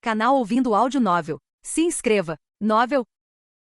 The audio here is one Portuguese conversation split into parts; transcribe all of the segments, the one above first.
Canal Ouvindo Áudio Novel. Se inscreva. Novel.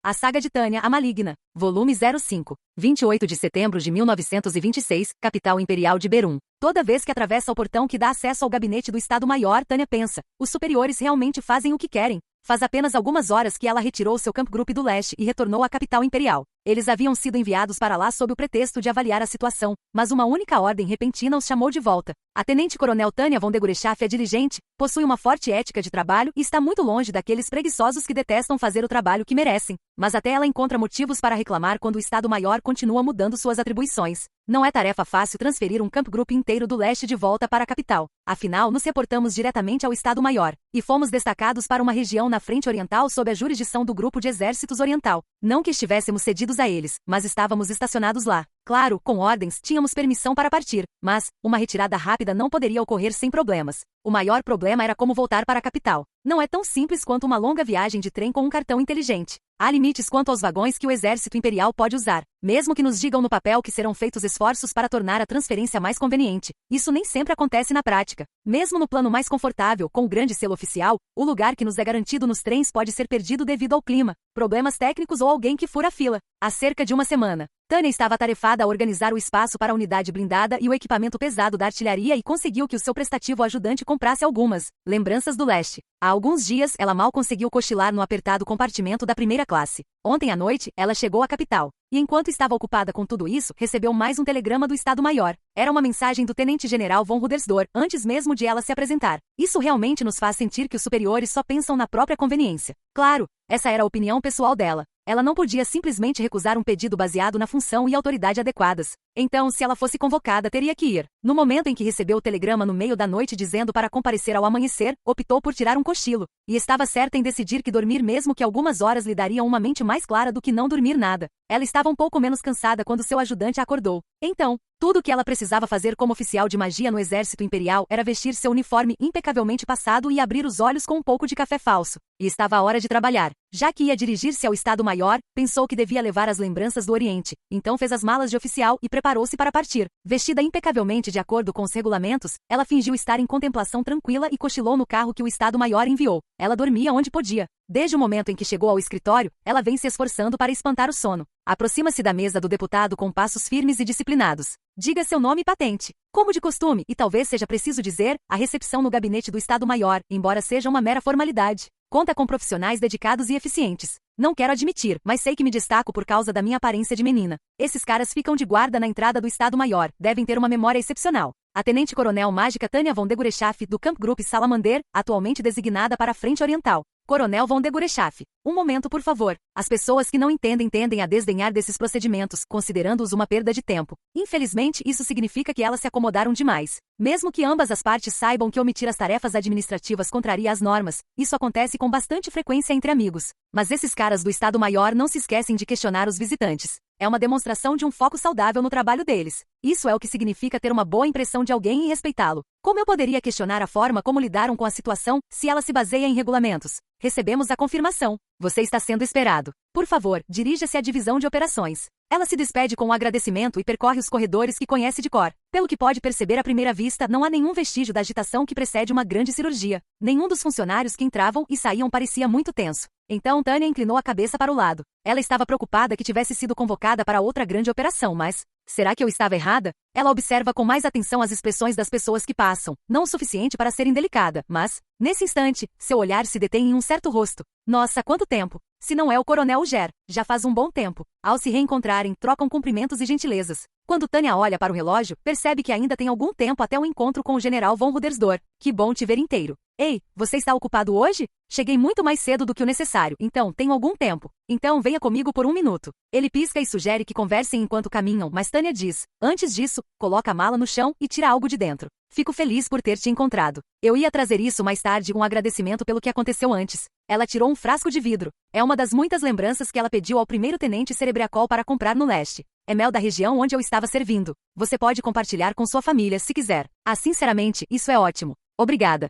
A Saga de Tânia, a Maligna. Volume 05. 28 de setembro de 1926, capital imperial de Berum. Toda vez que atravessa o portão que dá acesso ao gabinete do Estado-Maior, Tânia pensa, os superiores realmente fazem o que querem. Faz apenas algumas horas que ela retirou seu Camp Group do leste e retornou à capital imperial. Eles haviam sido enviados para lá sob o pretexto de avaliar a situação, mas uma única ordem repentina os chamou de volta. A tenente-coronel Tânia von Degurechaff é diligente, possui uma forte ética de trabalho e está muito longe daqueles preguiçosos que detestam fazer o trabalho que merecem. Mas até ela encontra motivos para reclamar quando o Estado-Maior continua mudando suas atribuições. Não é tarefa fácil transferir um Camp Group inteiro do leste de volta para a capital. Afinal, nos reportamos diretamente ao Estado-Maior, e fomos destacados para uma região na frente oriental sob a jurisdição do Grupo de Exércitos Oriental. Não que estivéssemos cedidos a eles, mas estávamos estacionados lá. Claro, com ordens, tínhamos permissão para partir, mas uma retirada rápida não poderia ocorrer sem problemas. O maior problema era como voltar para a capital. Não é tão simples quanto uma longa viagem de trem com um cartão inteligente. Há limites quanto aos vagões que o exército imperial pode usar, mesmo que nos digam no papel que serão feitos esforços para tornar a transferência mais conveniente. Isso nem sempre acontece na prática. Mesmo no plano mais confortável, com o grande selo oficial, o lugar que nos é garantido nos trens pode ser perdido devido ao clima, problemas técnicos ou alguém que fura a fila. Há cerca de uma semana, Tânia estava atarefada a organizar o espaço para a unidade blindada e o equipamento pesado da artilharia e conseguiu que o seu prestativo ajudante comprasse algumas lembranças do leste. Há alguns dias, ela mal conseguiu cochilar no apertado compartimento da primeira classe. Ontem à noite, ela chegou à capital. E enquanto estava ocupada com tudo isso, recebeu mais um telegrama do Estado-Maior. Era uma mensagem do tenente-general von Rudersdorf, antes mesmo de ela se apresentar. Isso realmente nos faz sentir que os superiores só pensam na própria conveniência. Claro, essa era a opinião pessoal dela. Ela não podia simplesmente recusar um pedido baseado na função e autoridade adequadas. Então, se ela fosse convocada, teria que ir. No momento em que recebeu o telegrama no meio da noite dizendo para comparecer ao amanhecer, optou por tirar um cochilo. E estava certa em decidir que dormir mesmo que algumas horas lhe dariam uma mente mais clara do que não dormir nada. Ela estava um pouco menos cansada quando seu ajudante a acordou. Então, tudo o que ela precisava fazer como oficial de magia no exército imperial era vestir seu uniforme impecavelmente passado e abrir os olhos com um pouco de café falso. E estava a hora de trabalhar. Já que ia dirigir-se ao Estado-Maior, pensou que devia levar as lembranças do Oriente. Então fez as malas de oficial e preparou-se para partir. Vestida impecavelmente de acordo com os regulamentos, ela fingiu estar em contemplação tranquila e cochilou no carro que o Estado-Maior enviou. Ela dormia onde podia. Desde o momento em que chegou ao escritório, ela vem se esforçando para espantar o sono. Aproxima-se da mesa do deputado com passos firmes e disciplinados. Diga seu nome e patente. Como de costume, e talvez seja preciso dizer, a recepção no gabinete do Estado-Maior, embora seja uma mera formalidade. Conta com profissionais dedicados e eficientes. Não quero admitir, mas sei que me destaco por causa da minha aparência de menina. Esses caras ficam de guarda na entrada do Estado-Maior, devem ter uma memória excepcional. A tenente-coronel mágica Tânia von Degurechaff do Camp Group Salamander, atualmente designada para a Frente Oriental. Coronel von Degurechaff. Um momento, por favor. As pessoas que não entendem tendem a desdenhar desses procedimentos, considerando-os uma perda de tempo. Infelizmente, isso significa que elas se acomodaram demais. Mesmo que ambas as partes saibam que omitir as tarefas administrativas contraria as normas, isso acontece com bastante frequência entre amigos. Mas esses caras do Estado-Maior não se esquecem de questionar os visitantes. É uma demonstração de um foco saudável no trabalho deles. Isso é o que significa ter uma boa impressão de alguém e respeitá-lo. Como eu poderia questionar a forma como lidaram com a situação, se ela se baseia em regulamentos? Recebemos a confirmação. Você está sendo esperado. Por favor, dirija-se à divisão de operações. Ela se despede com um agradecimento e percorre os corredores que conhece de cor. Pelo que pode perceber à primeira vista, não há nenhum vestígio da agitação que precede uma grande cirurgia. Nenhum dos funcionários que entravam e saíam parecia muito tenso. Então Tânia inclinou a cabeça para o lado. Ela estava preocupada que tivesse sido convocada para outra grande operação, mas... será que eu estava errada? Ela observa com mais atenção as expressões das pessoas que passam, não o suficiente para ser indelicada, mas, nesse instante, seu olhar se detém em um certo rosto. Nossa, quanto tempo! Se não é o Coronel Uger, já faz um bom tempo. Ao se reencontrarem, trocam cumprimentos e gentilezas. Quando Tânia olha para o relógio, percebe que ainda tem algum tempo até o encontro com o general von Rudersdorf. Que bom te ver inteiro. Ei, você está ocupado hoje? Cheguei muito mais cedo do que o necessário, então tenho algum tempo. Então venha comigo por 1 minuto. Ele pisca e sugere que conversem enquanto caminham, mas Tânia diz, antes disso, coloca a mala no chão e tira algo de dentro. Fico feliz por ter te encontrado. Eu ia trazer isso mais tarde, um agradecimento pelo que aconteceu antes. Ela tirou um frasco de vidro. É uma das muitas lembranças que ela pediu ao primeiro-tenente Cerebriacol para comprar no leste. É mel da região onde eu estava servindo. Você pode compartilhar com sua família se quiser. Ah, sinceramente, isso é ótimo. Obrigada.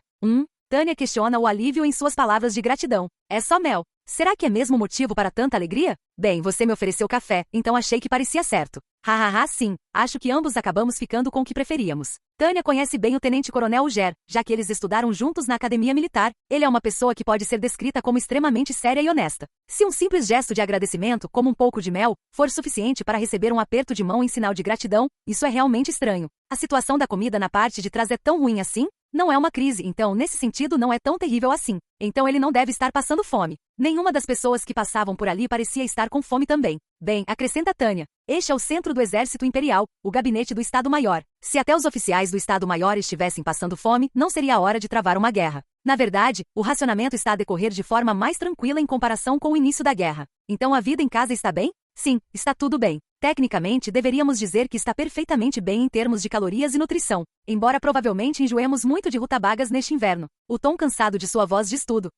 Tânia questiona o alívio em suas palavras de gratidão. É só mel. Será que é mesmo motivo para tanta alegria? Bem, você me ofereceu café, então achei que parecia certo. Hahaha, sim, acho que ambos acabamos ficando com o que preferíamos. Tânia conhece bem o tenente-coronel Uger, já que eles estudaram juntos na academia militar. Ele é uma pessoa que pode ser descrita como extremamente séria e honesta. Se um simples gesto de agradecimento, como um pouco de mel, for suficiente para receber um aperto de mão em sinal de gratidão, isso é realmente estranho. A situação da comida na parte de trás é tão ruim assim? Não é uma crise, então nesse sentido não é tão terrível assim. Então ele não deve estar passando fome. Nenhuma das pessoas que passavam por ali parecia estar com fome também. Bem, acrescenta Tânia, este é o centro do Exército Imperial, o gabinete do Estado-Maior. Se até os oficiais do Estado-Maior estivessem passando fome, não seria a hora de travar uma guerra. Na verdade, o racionamento está a decorrer de forma mais tranquila em comparação com o início da guerra. Então a vida em casa está bem? Sim, está tudo bem. Tecnicamente, deveríamos dizer que está perfeitamente bem em termos de calorias e nutrição, embora provavelmente enjoemos muito de rutabagas neste inverno. O tom cansado de sua voz diz tudo.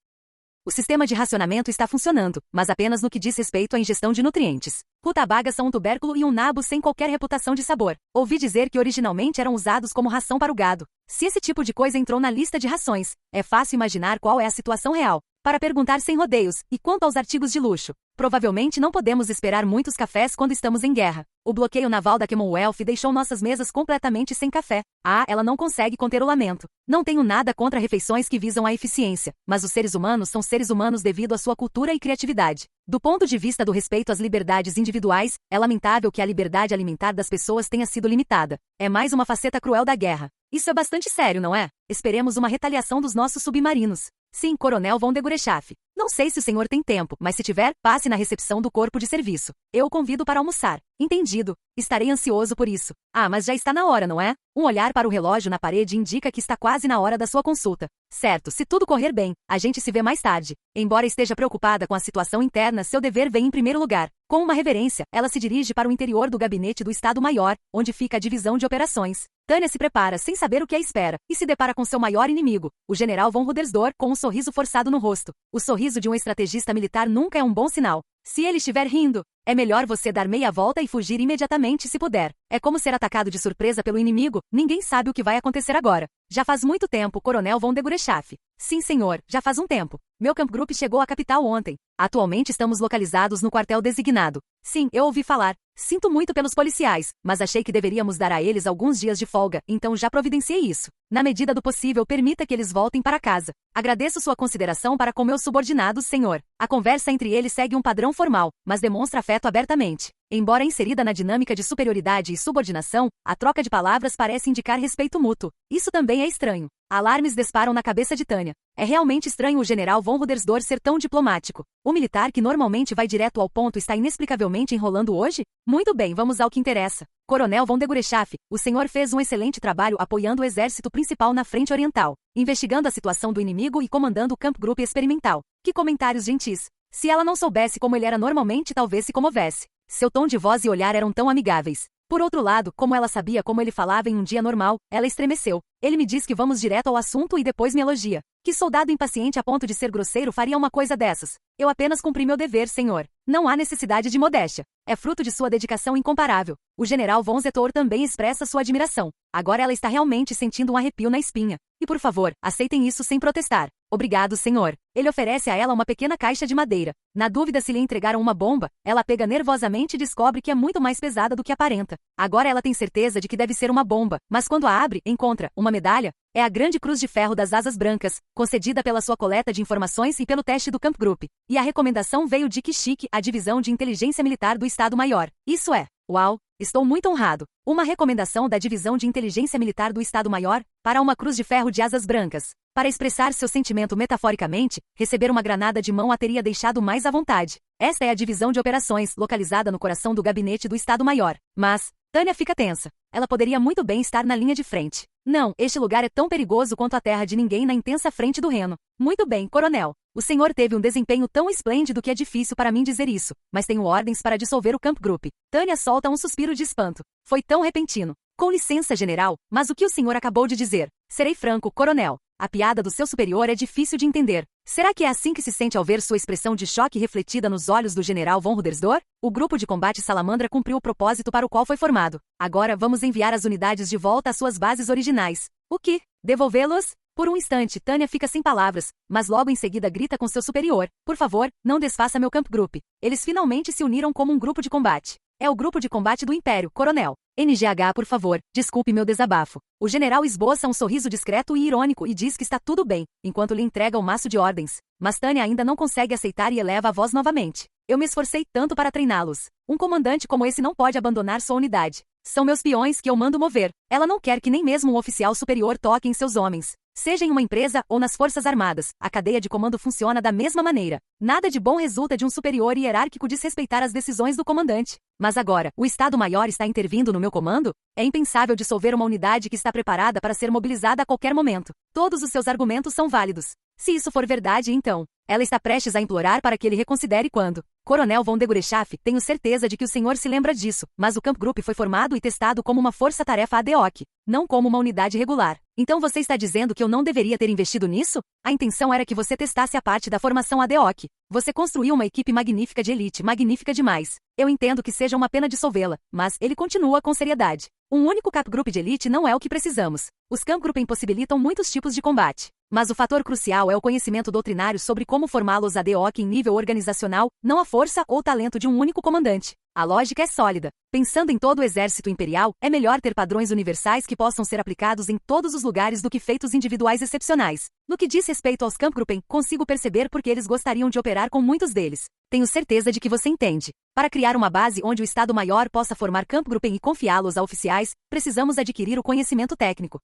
O sistema de racionamento está funcionando, mas apenas no que diz respeito à ingestão de nutrientes. Rutabagas são um tubérculo e um nabo sem qualquer reputação de sabor. Ouvi dizer que originalmente eram usados como ração para o gado. Se esse tipo de coisa entrou na lista de rações, é fácil imaginar qual é a situação real. Para perguntar sem rodeios, e quanto aos artigos de luxo? Provavelmente não podemos esperar muitos cafés quando estamos em guerra. O bloqueio naval da Commonwealth deixou nossas mesas completamente sem café. Ela não consegue conter o lamento. Não tenho nada contra refeições que visam a eficiência, mas os seres humanos são seres humanos devido à sua cultura e criatividade. Do ponto de vista do respeito às liberdades individuais, é lamentável que a liberdade alimentar das pessoas tenha sido limitada. É mais uma faceta cruel da guerra. Isso é bastante sério, não é? Esperemos uma retaliação dos nossos submarinos. Sim, Coronel von Degorechaf. Não sei se o senhor tem tempo, mas se tiver, passe na recepção do corpo de serviço. Eu o convido para almoçar. Entendido. Estarei ansioso por isso. Mas já está na hora, não é? Um olhar para o relógio na parede indica que está quase na hora da sua consulta. Certo, se tudo correr bem, a gente se vê mais tarde. Embora esteja preocupada com a situação interna, seu dever vem em primeiro lugar. Com uma reverência, ela se dirige para o interior do gabinete do Estado-Maior, onde fica a divisão de operações. Tânia se prepara sem saber o que a espera, e se depara com seu maior inimigo, o general von Rudersdorf, com um sorriso forçado no rosto. O sorriso de um estrategista militar nunca é um bom sinal. Se ele estiver rindo, é melhor você dar meia volta e fugir imediatamente se puder. É como ser atacado de surpresa pelo inimigo, ninguém sabe o que vai acontecer agora. Já faz muito tempo, Coronel von Degorechaf. Sim, senhor, já faz um tempo. Meu Camp Group chegou à capital ontem. Atualmente estamos localizados no quartel designado. Sim, eu ouvi falar. Sinto muito pelos policiais, mas achei que deveríamos dar a eles alguns dias de folga, então já providenciei isso. Na medida do possível, permita que eles voltem para casa. Agradeço sua consideração para com meus subordinados, senhor. A conversa entre eles segue um padrão formal, mas demonstra afeto abertamente. Embora inserida na dinâmica de superioridade e subordinação, a troca de palavras parece indicar respeito mútuo. Isso também é estranho. Alarmes disparam na cabeça de Tânia. É realmente estranho o general von Rudersdorf ser tão diplomático. O militar que normalmente vai direto ao ponto está inexplicavelmente enrolando hoje? Muito bem, vamos ao que interessa. Coronel von Degorechaf, o senhor fez um excelente trabalho apoiando o exército principal na frente oriental, investigando a situação do inimigo e comandando o Camp Group experimental. Que comentários gentis. Se ela não soubesse como ele era normalmente, talvez se comovesse. Seu tom de voz e olhar eram tão amigáveis. Por outro lado, como ela sabia como ele falava em um dia normal, ela estremeceu. Ele me diz que vamos direto ao assunto e depois me elogia. Que soldado impaciente a ponto de ser grosseiro faria uma coisa dessas? Eu apenas cumpri meu dever, senhor. Não há necessidade de modéstia. É fruto de sua dedicação incomparável. O general von Zetor também expressa sua admiração. Agora ela está realmente sentindo um arrepio na espinha. E por favor, aceitem isso sem protestar. Obrigado, senhor. Ele oferece a ela uma pequena caixa de madeira. Na dúvida se lhe entregaram uma bomba, ela pega nervosamente e descobre que é muito mais pesada do que aparenta. Agora ela tem certeza de que deve ser uma bomba, mas quando a abre, encontra uma medalha. É a grande cruz de ferro das asas brancas, concedida pela sua coleta de informações e pelo teste do Camp Group. E a recomendação veio de Kishik, a divisão de inteligência militar do Estado-Maior. Isso é. Uau! Estou muito honrado. Uma recomendação da Divisão de Inteligência Militar do Estado-Maior para uma cruz de ferro de asas brancas. Para expressar seu sentimento metaforicamente, receber uma granada de mão a teria deixado mais à vontade. Esta é a divisão de operações, localizada no coração do gabinete do Estado-Maior. Mas, Tânia fica tensa. Ela poderia muito bem estar na linha de frente. Não, este lugar é tão perigoso quanto a terra de ninguém na intensa frente do Reno. Muito bem, coronel. O senhor teve um desempenho tão esplêndido que é difícil para mim dizer isso, mas tenho ordens para dissolver o Camp Group. Tânia solta um suspiro de espanto. Foi tão repentino. Com licença, general, mas o que o senhor acabou de dizer? Serei franco, coronel. A piada do seu superior é difícil de entender. Será que é assim que se sente ao ver sua expressão de choque refletida nos olhos do general von Rudersdorf? O grupo de combate Salamandra cumpriu o propósito para o qual foi formado. Agora vamos enviar as unidades de volta às suas bases originais. O que? Devolvê-los? Por um instante, Tânia fica sem palavras, mas logo em seguida grita com seu superior: por favor, não desfaça meu Camp Group. Eles finalmente se uniram como um grupo de combate. É o grupo de combate do Império, Coronel. NGH, por favor, desculpe meu desabafo. O general esboça um sorriso discreto e irônico e diz que está tudo bem, enquanto lhe entrega o maço de ordens. Mas Tânia ainda não consegue aceitar e eleva a voz novamente. Eu me esforcei tanto para treiná-los. Um comandante como esse não pode abandonar sua unidade. São meus peões que eu mando mover. Ela não quer que nem mesmo um oficial superior toque em seus homens. Seja em uma empresa ou nas Forças Armadas, a cadeia de comando funciona da mesma maneira. Nada de bom resulta de um superior hierárquico desrespeitar as decisões do comandante. Mas agora, o Estado-Maior está intervindo no meu comando? É impensável dissolver uma unidade que está preparada para ser mobilizada a qualquer momento. Todos os seus argumentos são válidos. Se isso for verdade, então, ela está prestes a implorar para que ele reconsidere quando. Coronel von Degorechaf, tenho certeza de que o senhor se lembra disso, mas o Camp Group foi formado e testado como uma força-tarefa ad hoc, não como uma unidade regular. Então você está dizendo que eu não deveria ter investido nisso? A intenção era que você testasse a parte da formação ad hoc. Você construiu uma equipe magnífica de elite, magnífica demais. Eu entendo que seja uma pena dissolvê-la, mas ele continua com seriedade. Um único Camp Group de elite não é o que precisamos. Os Camp Group possibilitam muitos tipos de combate. Mas o fator crucial é o conhecimento doutrinário sobre como formá-los ad hoc em nível organizacional, não a força ou talento de um único comandante. A lógica é sólida. Pensando em todo o exército imperial, é melhor ter padrões universais que possam ser aplicados em todos os lugares do que feitos individuais excepcionais. No que diz respeito aos Kampfgruppen, consigo perceber porque eles gostariam de operar com muitos deles. Tenho certeza de que você entende. Para criar uma base onde o Estado-Maior possa formar Kampfgruppen e confiá-los a oficiais, precisamos adquirir o conhecimento técnico.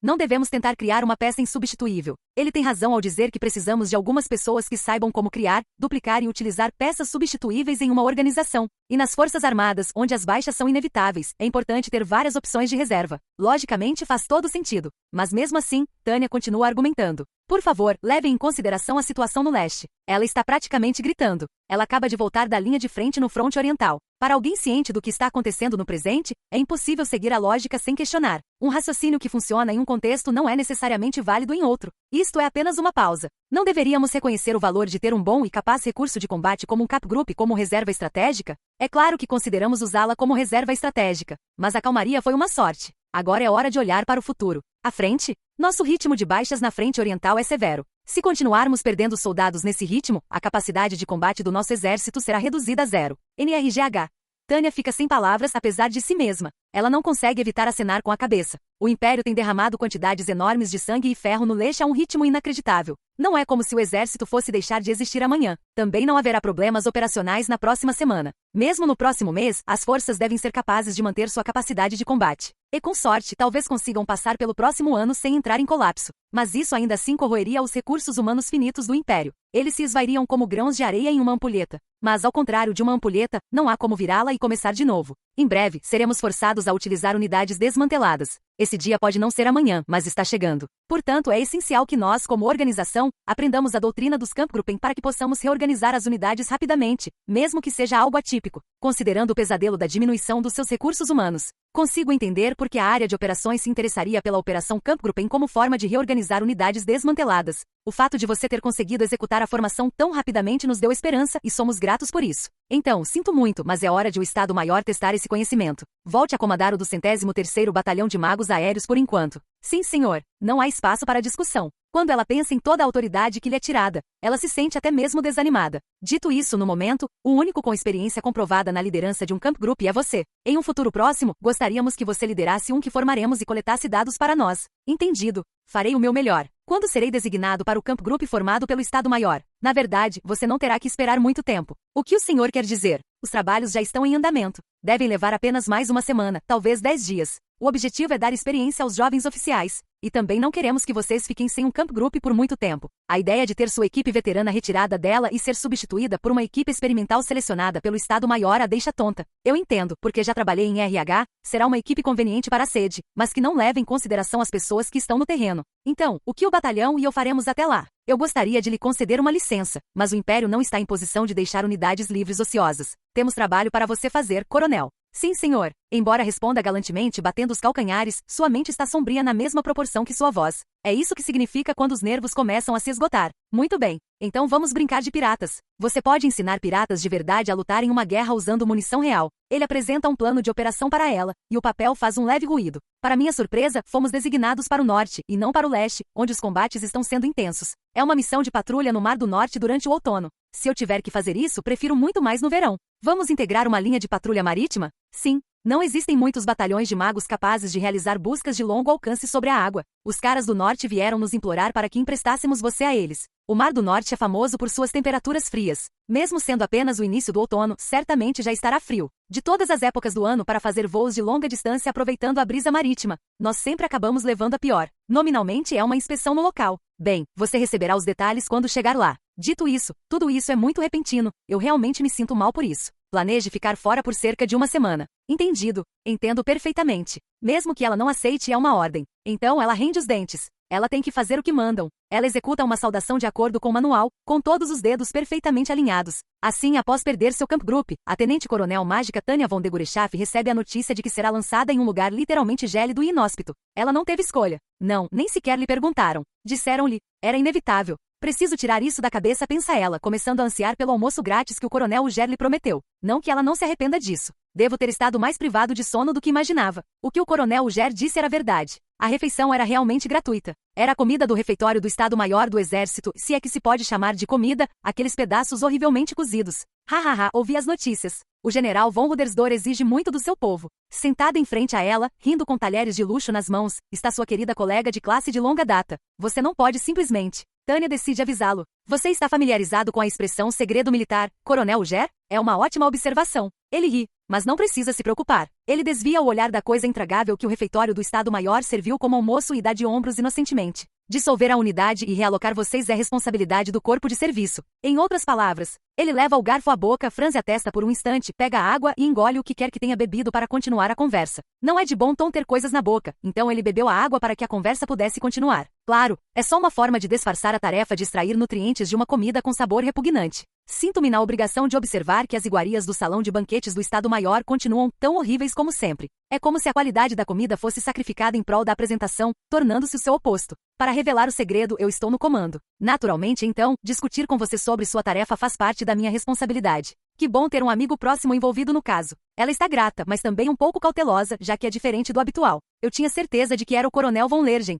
Não devemos tentar criar uma peça insubstituível. Ele tem razão ao dizer que precisamos de algumas pessoas que saibam como criar, duplicar e utilizar peças substituíveis em uma organização. E nas Forças Armadas, onde as baixas são inevitáveis, é importante ter várias opções de reserva. Logicamente faz todo sentido. Mas mesmo assim, Tânia continua argumentando. Por favor, levem em consideração a situação no leste. Ela está praticamente gritando. Ela acaba de voltar da linha de frente no fronte oriental. Para alguém ciente do que está acontecendo no presente, é impossível seguir a lógica sem questionar. Um raciocínio que funciona em um contexto não é necessariamente válido em outro. Isto é apenas uma pausa. Não deveríamos reconhecer o valor de ter um bom e capaz recurso de combate como um Kampfgruppe como reserva estratégica? É claro que consideramos usá-la como reserva estratégica, mas a calmaria foi uma sorte. Agora é hora de olhar para o futuro. À frente? Nosso ritmo de baixas na frente oriental é severo. Se continuarmos perdendo soldados nesse ritmo, a capacidade de combate do nosso exército será reduzida a zero. NRGH. Tânia fica sem palavras apesar de si mesma. Ela não consegue evitar acenar com a cabeça. O Império tem derramado quantidades enormes de sangue e ferro no leste a um ritmo inacreditável. Não é como se o exército fosse deixar de existir amanhã. Também não haverá problemas operacionais na próxima semana. Mesmo no próximo mês, as forças devem ser capazes de manter sua capacidade de combate. E com sorte, talvez consigam passar pelo próximo ano sem entrar em colapso. Mas isso ainda assim corroeria os recursos humanos finitos do Império. Eles se esvairiam como grãos de areia em uma ampulheta. Mas ao contrário de uma ampulheta, não há como virá-la e começar de novo. Em breve, seremos forçados a utilizar unidades desmanteladas. Esse dia pode não ser amanhã, mas está chegando. Portanto, é essencial que nós, como organização, aprendamos a doutrina dos Kampfgruppen para que possamos reorganizar as unidades rapidamente, mesmo que seja algo atípico, considerando o pesadelo da diminuição dos seus recursos humanos. Consigo entender por que a área de operações se interessaria pela Operação Kampfgruppen como forma de reorganizar unidades desmanteladas. O fato de você ter conseguido executar a formação tão rapidamente nos deu esperança e somos gratos por isso. Então, sinto muito, mas é hora de o Estado-Maior testar esse conhecimento. Volte a comandar o do 113º Batalhão de Magos Aéreos por enquanto. Sim, senhor. Não há espaço para discussão. Quando ela pensa em toda a autoridade que lhe é tirada, ela se sente até mesmo desanimada. Dito isso, no momento, o único com experiência comprovada na liderança de um Kampfgruppe é você. Em um futuro próximo, gostaríamos que você liderasse um que formaremos e coletasse dados para nós. Entendido. Farei o meu melhor. Quando serei designado para o Kampfgruppe formado pelo Estado-Maior? Na verdade, você não terá que esperar muito tempo. O que o senhor quer dizer? Os trabalhos já estão em andamento. Devem levar apenas mais uma semana, talvez 10 dias. O objetivo é dar experiência aos jovens oficiais. E também não queremos que vocês fiquem sem um Kampfgruppe por muito tempo. A ideia de ter sua equipe veterana retirada dela e ser substituída por uma equipe experimental selecionada pelo Estado-Maior a deixa tonta. Eu entendo, porque já trabalhei em RH, será uma equipe conveniente para a sede, mas que não leva em consideração as pessoas que estão no terreno. Então, o que o batalhão e eu faremos até lá? Eu gostaria de lhe conceder uma licença, mas o Império não está em posição de deixar unidades livres ociosas. Temos trabalho para você fazer, coronel. Sim, senhor. Embora responda galantemente batendo os calcanhares, sua mente está sombria na mesma proporção que sua voz. É isso que significa quando os nervos começam a se esgotar. Muito bem. Então vamos brincar de piratas. Você pode ensinar piratas de verdade a lutar em uma guerra usando munição real. Ele apresenta um plano de operação para ela, e o papel faz um leve ruído. Para minha surpresa, fomos designados para o norte, e não para o leste, onde os combates estão sendo intensos. É uma missão de patrulha no Mar do Norte durante o outono. Se eu tiver que fazer isso, prefiro muito mais no verão. Vamos integrar uma linha de patrulha marítima? Sim. Não existem muitos batalhões de magos capazes de realizar buscas de longo alcance sobre a água. Os caras do norte vieram nos implorar para que emprestássemos você a eles. O Mar do Norte é famoso por suas temperaturas frias. Mesmo sendo apenas o início do outono, certamente já estará frio. De todas as épocas do ano para fazer voos de longa distância aproveitando a brisa marítima, nós sempre acabamos levando a pior. Nominalmente é uma inspeção no local. Bem, você receberá os detalhes quando chegar lá. Dito isso, tudo isso é muito repentino. Eu realmente me sinto mal por isso. Planeje ficar fora por cerca de uma semana. Entendido. Entendo perfeitamente. Mesmo que ela não aceite, é uma ordem. Então ela rende os dentes. Ela tem que fazer o que mandam. Ela executa uma saudação de acordo com o manual, com todos os dedos perfeitamente alinhados. Assim, após perder seu Camp Group, a tenente-coronel mágica Tânia von de Gurechaff recebe a notícia de que será lançada em um lugar literalmente gélido e inóspito. Ela não teve escolha. Não, nem sequer lhe perguntaram. Disseram-lhe. Era inevitável. Preciso tirar isso da cabeça, pensa ela, começando a ansiar pelo almoço grátis que o coronel Uger lhe prometeu. Não que ela não se arrependa disso. Devo ter estado mais privado de sono do que imaginava. O que o coronel Uger disse era verdade. A refeição era realmente gratuita. Era a comida do refeitório do Estado-Maior do Exército, se é que se pode chamar de comida, aqueles pedaços horrivelmente cozidos. Hahaha, ouvi as notícias. O general von Rudersdorf exige muito do seu povo. Sentada em frente a ela, rindo com talheres de luxo nas mãos, está sua querida colega de classe de longa data. Você não pode simplesmente... Tânia decide avisá-lo. Você está familiarizado com a expressão segredo militar, Coronel Uger? É uma ótima observação. Ele ri, mas não precisa se preocupar. Ele desvia o olhar da coisa intragável que o refeitório do Estado-Maior serviu como almoço e dá de ombros inocentemente. Dissolver a unidade e realocar vocês é responsabilidade do corpo de serviço. Em outras palavras, ele leva o garfo à boca, franze a testa por um instante, pega a água e engole o que quer que tenha bebido para continuar a conversa. Não é de bom tom ter coisas na boca, então ele bebeu a água para que a conversa pudesse continuar. Claro, é só uma forma de disfarçar a tarefa de extrair nutrientes de uma comida com sabor repugnante. Sinto-me na obrigação de observar que as iguarias do salão de banquetes do Estado-Maior continuam tão horríveis como sempre. É como se a qualidade da comida fosse sacrificada em prol da apresentação, tornando-se o seu oposto. Para revelar o segredo, eu estou no comando. Naturalmente, então, discutir com você sobre sua tarefa faz parte da minha responsabilidade. Que bom ter um amigo próximo envolvido no caso. Ela está grata, mas também um pouco cautelosa, já que é diferente do habitual. Eu tinha certeza de que era o coronel von Lergen.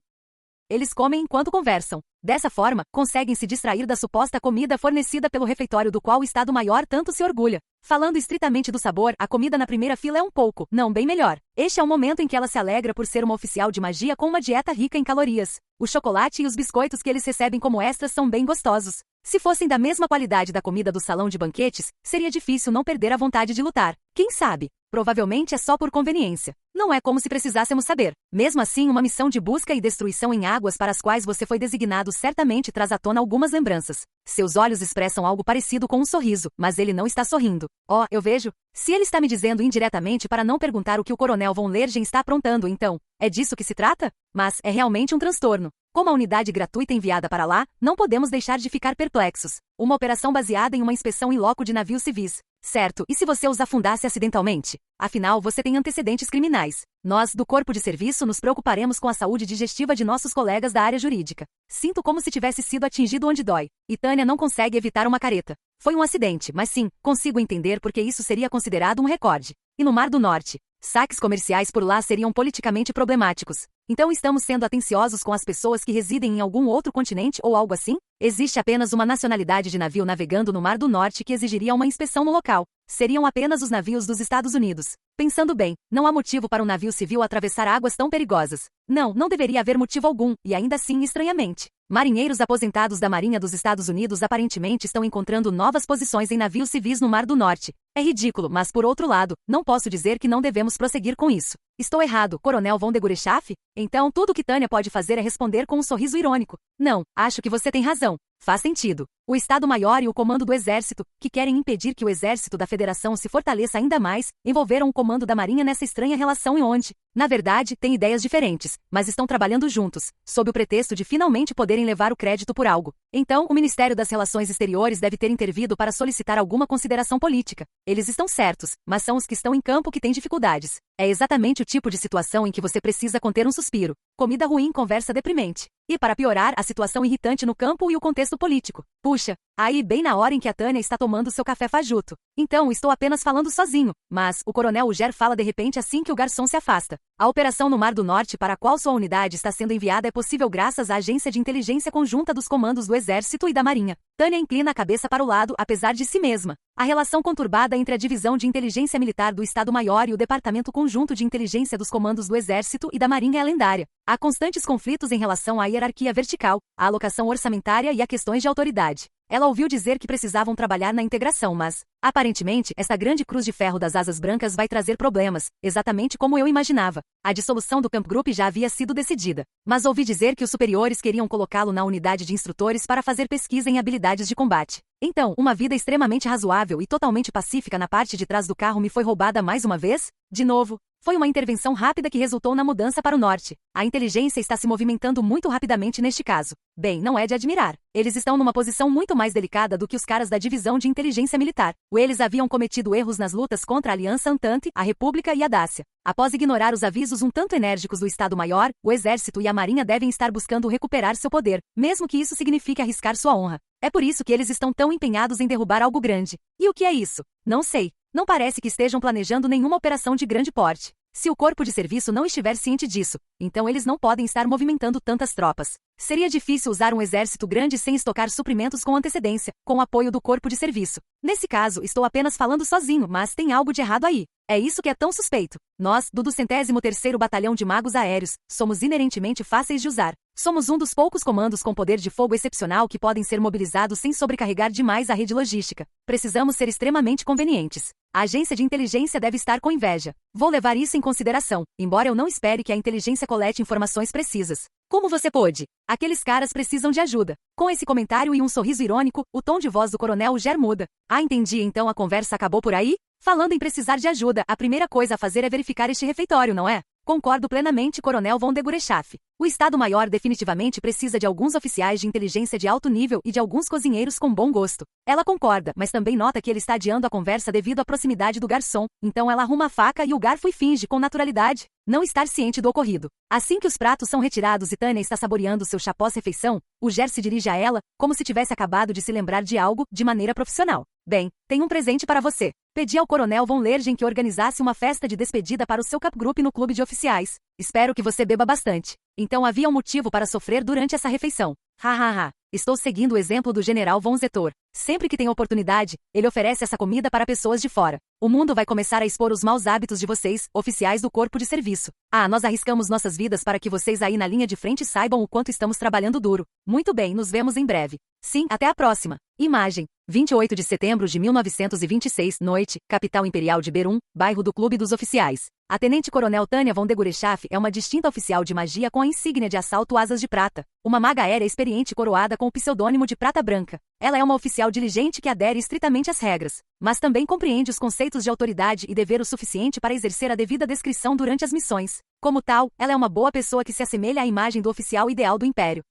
Eles comem enquanto conversam. Dessa forma, conseguem se distrair da suposta comida fornecida pelo refeitório do qual o Estado-Maior tanto se orgulha. Falando estritamente do sabor, a comida na primeira fila é um pouco, não bem melhor. Este é o momento em que ela se alegra por ser uma oficial de magia com uma dieta rica em calorias. O chocolate e os biscoitos que eles recebem como extras são bem gostosos. Se fossem da mesma qualidade da comida do salão de banquetes, seria difícil não perder a vontade de lutar. Quem sabe? Provavelmente é só por conveniência. Não é como se precisássemos saber. Mesmo assim, uma missão de busca e destruição em águas para as quais você foi designado certamente traz à tona algumas lembranças. Seus olhos expressam algo parecido com um sorriso, mas ele não está sorrindo. Oh, eu vejo. Se ele está me dizendo indiretamente para não perguntar o que o coronel von Lergen está aprontando, então, é disso que se trata? Mas é realmente um transtorno. Como a unidade gratuita enviada para lá, não podemos deixar de ficar perplexos. Uma operação baseada em uma inspeção in loco de navios civis. Certo, e se você os afundasse acidentalmente? Afinal, você tem antecedentes criminais. Nós, do corpo de serviço, nos preocuparemos com a saúde digestiva de nossos colegas da área jurídica. Sinto como se tivesse sido atingido onde dói. E Tânia não consegue evitar uma careta. Foi um acidente, mas sim, consigo entender porque isso seria considerado um recorde. E no Mar do Norte? Saques comerciais por lá seriam politicamente problemáticos. Então estamos sendo atenciosos com as pessoas que residem em algum outro continente ou algo assim? Existe apenas uma nacionalidade de navio navegando no Mar do Norte que exigiria uma inspeção no local. Seriam apenas os navios dos Estados Unidos. Pensando bem, não há motivo para um navio civil atravessar águas tão perigosas. Não deveria haver motivo algum, e ainda assim estranhamente. Marinheiros aposentados da Marinha dos Estados Unidos aparentemente estão encontrando novas posições em navios civis no Mar do Norte. É ridículo, mas por outro lado, não posso dizer que não devemos prosseguir com isso. Estou errado, Coronel von de Gurechaff? Então tudo que Tânia pode fazer é responder com um sorriso irônico. Não, acho que você tem razão. Faz sentido. O Estado-Maior e o Comando do Exército, que querem impedir que o Exército da Federação se fortaleça ainda mais, envolveram o Comando da Marinha nessa estranha relação e onde, na verdade, têm ideias diferentes, mas estão trabalhando juntos, sob o pretexto de finalmente poderem levar o crédito por algo. Então, o Ministério das Relações Exteriores deve ter intervido para solicitar alguma consideração política. Eles estão certos, mas são os que estão em campo que têm dificuldades. É exatamente o tipo de situação em que você precisa conter um suspiro. Comida ruim, conversa deprimente. E para piorar, a situação irritante no campo e o contexto político. Puxa, aí bem na hora em que a Tânia está tomando seu café fajuto. Então, estou apenas falando sozinho, mas o Coronel Uger fala de repente assim que o garçom se afasta. A operação no Mar do Norte para a qual sua unidade está sendo enviada é possível graças à Agência de Inteligência Conjunta dos Comandos do Exército e da Marinha. Tânia inclina a cabeça para o lado, apesar de si mesma. A relação conturbada entre a Divisão de Inteligência Militar do Estado-Maior e o Departamento Conjunto de Inteligência dos Comandos do Exército e da Marinha é lendária. Há constantes conflitos em relação à hierarquia vertical, à alocação orçamentária e a questões de autoridade. Ela ouviu dizer que precisavam trabalhar na integração, mas, aparentemente, esta grande cruz de ferro das asas brancas vai trazer problemas, exatamente como eu imaginava. A dissolução do Camp Group já havia sido decidida, mas ouvi dizer que os superiores queriam colocá-lo na unidade de instrutores para fazer pesquisa em habilidades de combate. Então, uma vida extremamente razoável e totalmente pacífica na parte de trás do carro me foi roubada mais uma vez? De novo? Foi uma intervenção rápida que resultou na mudança para o norte. A inteligência está se movimentando muito rapidamente neste caso. Bem, não é de admirar. Eles estão numa posição muito mais delicada do que os caras da Divisão de Inteligência Militar. Eles haviam cometido erros nas lutas contra a Aliança Antante, a República e a Dácia. Após ignorar os avisos um tanto enérgicos do Estado-Maior, o Exército e a Marinha devem estar buscando recuperar seu poder, mesmo que isso signifique arriscar sua honra. É por isso que eles estão tão empenhados em derrubar algo grande. E o que é isso? Não sei. Não parece que estejam planejando nenhuma operação de grande porte. Se o corpo de serviço não estiver ciente disso, então eles não podem estar movimentando tantas tropas. Seria difícil usar um exército grande sem estocar suprimentos com antecedência, com o apoio do corpo de serviço. Nesse caso, estou apenas falando sozinho, mas tem algo de errado aí. É isso que é tão suspeito. Nós, do 203º Batalhão de Magos Aéreos, somos inerentemente fáceis de usar. Somos um dos poucos comandos com poder de fogo excepcional que podem ser mobilizados sem sobrecarregar demais a rede logística. Precisamos ser extremamente convenientes. A agência de inteligência deve estar com inveja. Vou levar isso em consideração, embora eu não espere que a inteligência colete informações precisas. Como você pôde? Aqueles caras precisam de ajuda. Com esse comentário e um sorriso irônico, o tom de voz do Coronel Uger muda. Ah, entendi, então a conversa acabou por aí? Falando em precisar de ajuda, a primeira coisa a fazer é verificar este refeitório, não é? Concordo plenamente, Coronel von de Gurechaff. O Estado-Maior definitivamente precisa de alguns oficiais de inteligência de alto nível e de alguns cozinheiros com bom gosto. Ela concorda, mas também nota que ele está adiando a conversa devido à proximidade do garçom, então ela arruma a faca e o garfo e finge, com naturalidade, não estar ciente do ocorrido. Assim que os pratos são retirados e Tânia está saboreando seu chá pós-refeição, o Ger se dirige a ela, como se tivesse acabado de se lembrar de algo, de maneira profissional. Bem, tem um presente para você. Pedi ao Coronel von Lergen que organizasse uma festa de despedida para o seu Cap Group no clube de oficiais. Espero que você beba bastante. Então havia um motivo para sofrer durante essa refeição. Hahaha. Estou seguindo o exemplo do General von Zetor. Sempre que tem oportunidade, ele oferece essa comida para pessoas de fora. O mundo vai começar a expor os maus hábitos de vocês, oficiais do corpo de serviço. Ah, nós arriscamos nossas vidas para que vocês aí na linha de frente saibam o quanto estamos trabalhando duro. Muito bem, nos vemos em breve. Sim, até a próxima. Imagem. 28 de setembro de 1926, noite, capital imperial de Berum, bairro do Clube dos Oficiais. A tenente-coronel Tânia von de Gurechaff é uma distinta oficial de magia com a insígnia de assalto Asas de Prata, uma maga aérea experiente coroada com o pseudônimo de Prata Branca. Ela é uma oficial diligente que adere estritamente às regras, mas também compreende os conceitos de autoridade e dever o suficiente para exercer a devida descrição durante as missões. Como tal, ela é uma boa pessoa que se assemelha à imagem do oficial ideal do Império.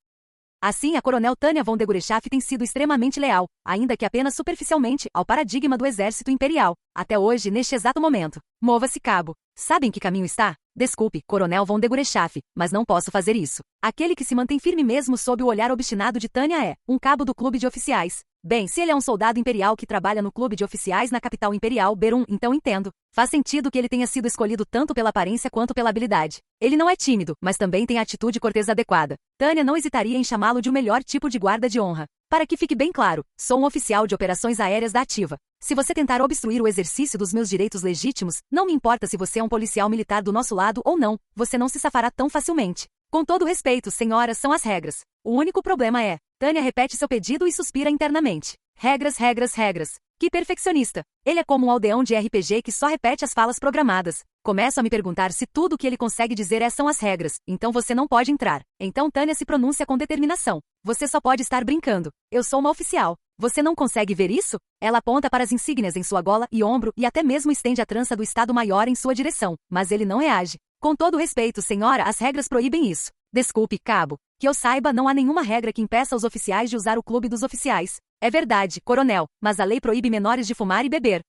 Assim, a coronel Tânia von de Gurechaff tem sido extremamente leal, ainda que apenas superficialmente, ao paradigma do exército imperial, até hoje, neste exato momento. Mova-se, cabo. Sabem que caminho está? Desculpe, coronel von de Gurechaff, mas não posso fazer isso. Aquele que se mantém firme mesmo sob o olhar obstinado de Tânia é um cabo do clube de oficiais. Bem, se ele é um soldado imperial que trabalha no clube de oficiais na capital imperial, Berum, então entendo. Faz sentido que ele tenha sido escolhido tanto pela aparência quanto pela habilidade. Ele não é tímido, mas também tem a atitude cortês adequada. Tânia não hesitaria em chamá-lo de o melhor tipo de guarda de honra. Para que fique bem claro, sou um oficial de operações aéreas da ativa. Se você tentar obstruir o exercício dos meus direitos legítimos, não me importa se você é um policial militar do nosso lado ou não, você não se safará tão facilmente. Com todo respeito, senhoras, são as regras. O único problema é, Tânia repete seu pedido e suspira internamente. Regras, regras, regras. Que perfeccionista. Ele é como um aldeão de RPG que só repete as falas programadas. Começo a me perguntar se tudo o que ele consegue dizer são as regras, então você não pode entrar. Então Tânia se pronuncia com determinação. Você só pode estar brincando. Eu sou uma oficial. Você não consegue ver isso? Ela aponta para as insígnias em sua gola e ombro e até mesmo estende a trança do Estado-Maior em sua direção, mas ele não reage. Com todo respeito, senhora, as regras proíbem isso. Desculpe, cabo. Que eu saiba, não há nenhuma regra que impeça os oficiais de usar o clube dos oficiais. É verdade, coronel, mas a lei proíbe menores de fumar e beber.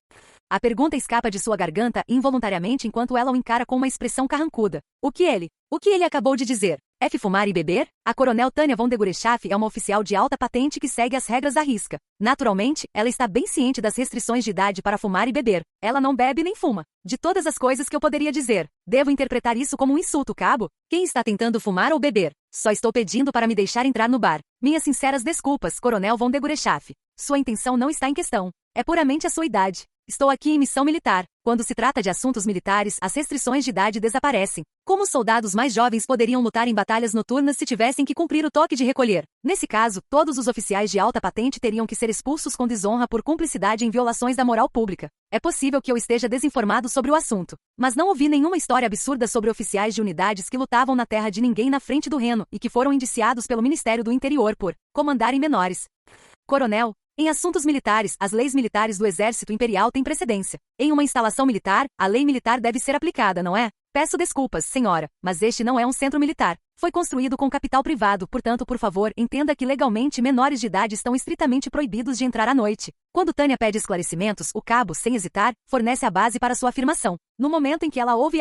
A pergunta escapa de sua garganta involuntariamente enquanto ela o encara com uma expressão carrancuda. O que ele acabou de dizer? Fumar e beber? A coronel Tânia von Degurechaff é uma oficial de alta patente que segue as regras à risca. Naturalmente, ela está bem ciente das restrições de idade para fumar e beber. Ela não bebe nem fuma. De todas as coisas que eu poderia dizer, devo interpretar isso como um insulto, cabo? Quem está tentando fumar ou beber? Só estou pedindo para me deixar entrar no bar. Minhas sinceras desculpas, coronel von Degurechaff. Sua intenção não está em questão. É puramente a sua idade. Estou aqui em missão militar. Quando se trata de assuntos militares, as restrições de idade desaparecem. Como os soldados mais jovens poderiam lutar em batalhas noturnas se tivessem que cumprir o toque de recolher? Nesse caso, todos os oficiais de alta patente teriam que ser expulsos com desonra por cumplicidade em violações da moral pública. É possível que eu esteja desinformado sobre o assunto, mas não ouvi nenhuma história absurda sobre oficiais de unidades que lutavam na terra de ninguém na frente do Reno e que foram indiciados pelo Ministério do Interior por comandarem menores. Coronel, em assuntos militares, as leis militares do Exército Imperial têm precedência. Em uma instalação militar, a lei militar deve ser aplicada, não é? Peço desculpas, senhora, mas este não é um centro militar. Foi construído com capital privado, portanto, por favor, entenda que legalmente menores de idade estão estritamente proibidos de entrar à noite. Quando Tânia pede esclarecimentos, o cabo, sem hesitar, fornece a base para sua afirmação. No momento em que ela ouve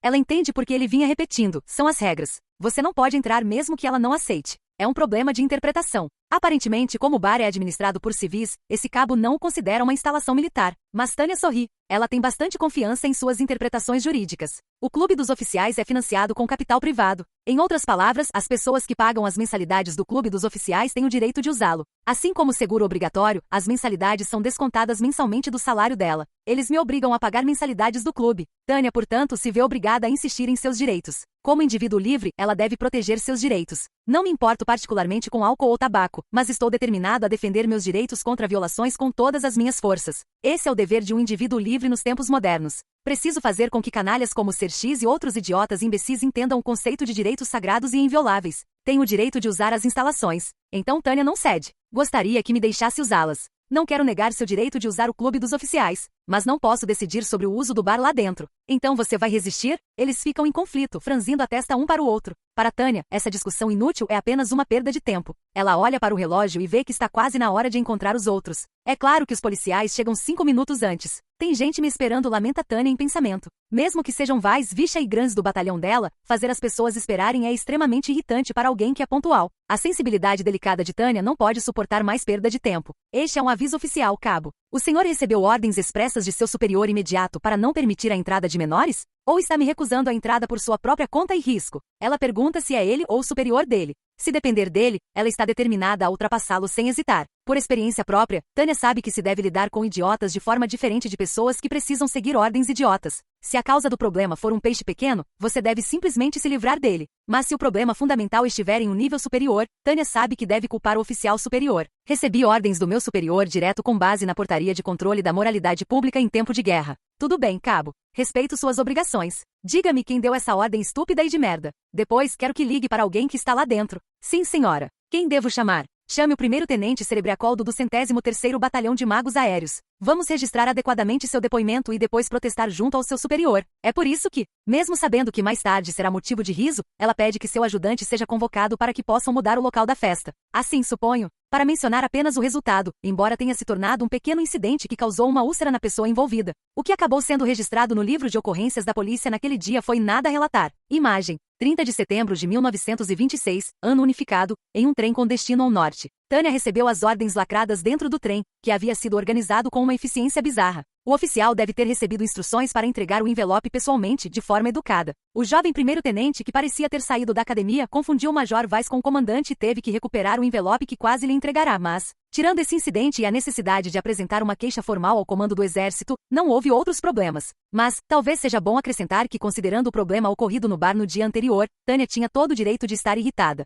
ela entende porque ele vinha repetindo, são as regras. Você não pode entrar mesmo que ela não aceite. É um problema de interpretação. Aparentemente, como o bar é administrado por civis, esse cabo não o considera uma instalação militar. Mas Tânia sorri. Ela tem bastante confiança em suas interpretações jurídicas. O clube dos oficiais é financiado com capital privado. Em outras palavras, as pessoas que pagam as mensalidades do clube dos oficiais têm o direito de usá-lo. Assim como o seguro obrigatório, as mensalidades são descontadas mensalmente do salário dela. Eles me obrigam a pagar mensalidades do clube. Tânia, portanto, se vê obrigada a insistir em seus direitos. Como indivíduo livre, ela deve proteger seus direitos. Não me importo particularmente com álcool ou tabaco, mas estou determinado a defender meus direitos contra violações com todas as minhas forças. Esse é o dever de um indivíduo livre nos tempos modernos. Preciso fazer com que canalhas como Ser X e outros idiotas imbecis entendam o conceito de direitos sagrados e invioláveis. Tenho o direito de usar as instalações. Então Tânia não cede. Gostaria que me deixasse usá-las. Não quero negar seu direito de usar o clube dos oficiais, mas não posso decidir sobre o uso do bar lá dentro. Então você vai resistir? Eles ficam em conflito, franzindo a testa um para o outro. Para Tânia, essa discussão inútil é apenas uma perda de tempo. Ela olha para o relógio e vê que está quase na hora de encontrar os outros. É claro que os policiais chegam 5 minutos antes. Tem gente me esperando, lamenta Tânia em pensamento. Mesmo que sejam vais, Vicha e Grans do batalhão dela, fazer as pessoas esperarem é extremamente irritante para alguém que é pontual. A sensibilidade delicada de Tânia não pode suportar mais perda de tempo. Este é um aviso oficial, cabo. O senhor recebeu ordens expressas de seu superior imediato para não permitir a entrada de menores? Ou está me recusando a entrada por sua própria conta e risco? Ela pergunta se é ele ou o superior dele. Se depender dele, ela está determinada a ultrapassá-lo sem hesitar. Por experiência própria, Tânia sabe que se deve lidar com idiotas de forma diferente de pessoas que precisam seguir ordens idiotas. Se a causa do problema for um peixe pequeno, você deve simplesmente se livrar dele. Mas se o problema fundamental estiver em um nível superior, Tânia sabe que deve culpar o oficial superior. Recebi ordens do meu superior direto com base na portaria de controle da moralidade pública em tempo de guerra. Tudo bem, cabo. Respeito suas obrigações. Diga-me quem deu essa ordem estúpida e de merda. Depois quero que ligue para alguém que está lá dentro. Sim, senhora. Quem devo chamar? Chame o primeiro-tenente Cerebriacoldo do 103º Batalhão de Magos Aéreos. Vamos registrar adequadamente seu depoimento e depois protestar junto ao seu superior. É por isso que, mesmo sabendo que mais tarde será motivo de riso, ela pede que seu ajudante seja convocado para que possam mudar o local da festa. Assim, suponho, para mencionar apenas o resultado, embora tenha se tornado um pequeno incidente que causou uma úlcera na pessoa envolvida. O que acabou sendo registrado no livro de ocorrências da polícia naquele dia foi nada a relatar. Imagem: 30 de setembro de 1926, ano unificado, em um trem com destino ao norte. Tânia recebeu as ordens lacradas dentro do trem, que havia sido organizado com uma eficiência bizarra. O oficial deve ter recebido instruções para entregar o envelope pessoalmente, de forma educada. O jovem primeiro-tenente, que parecia ter saído da academia, confundiu o Major Weiss com o comandante e teve que recuperar o envelope que quase lhe entregará, mas, tirando esse incidente e a necessidade de apresentar uma queixa formal ao comando do exército, não houve outros problemas. Mas, talvez seja bom acrescentar que, considerando o problema ocorrido no bar no dia anterior, Tânia tinha todo o direito de estar irritada.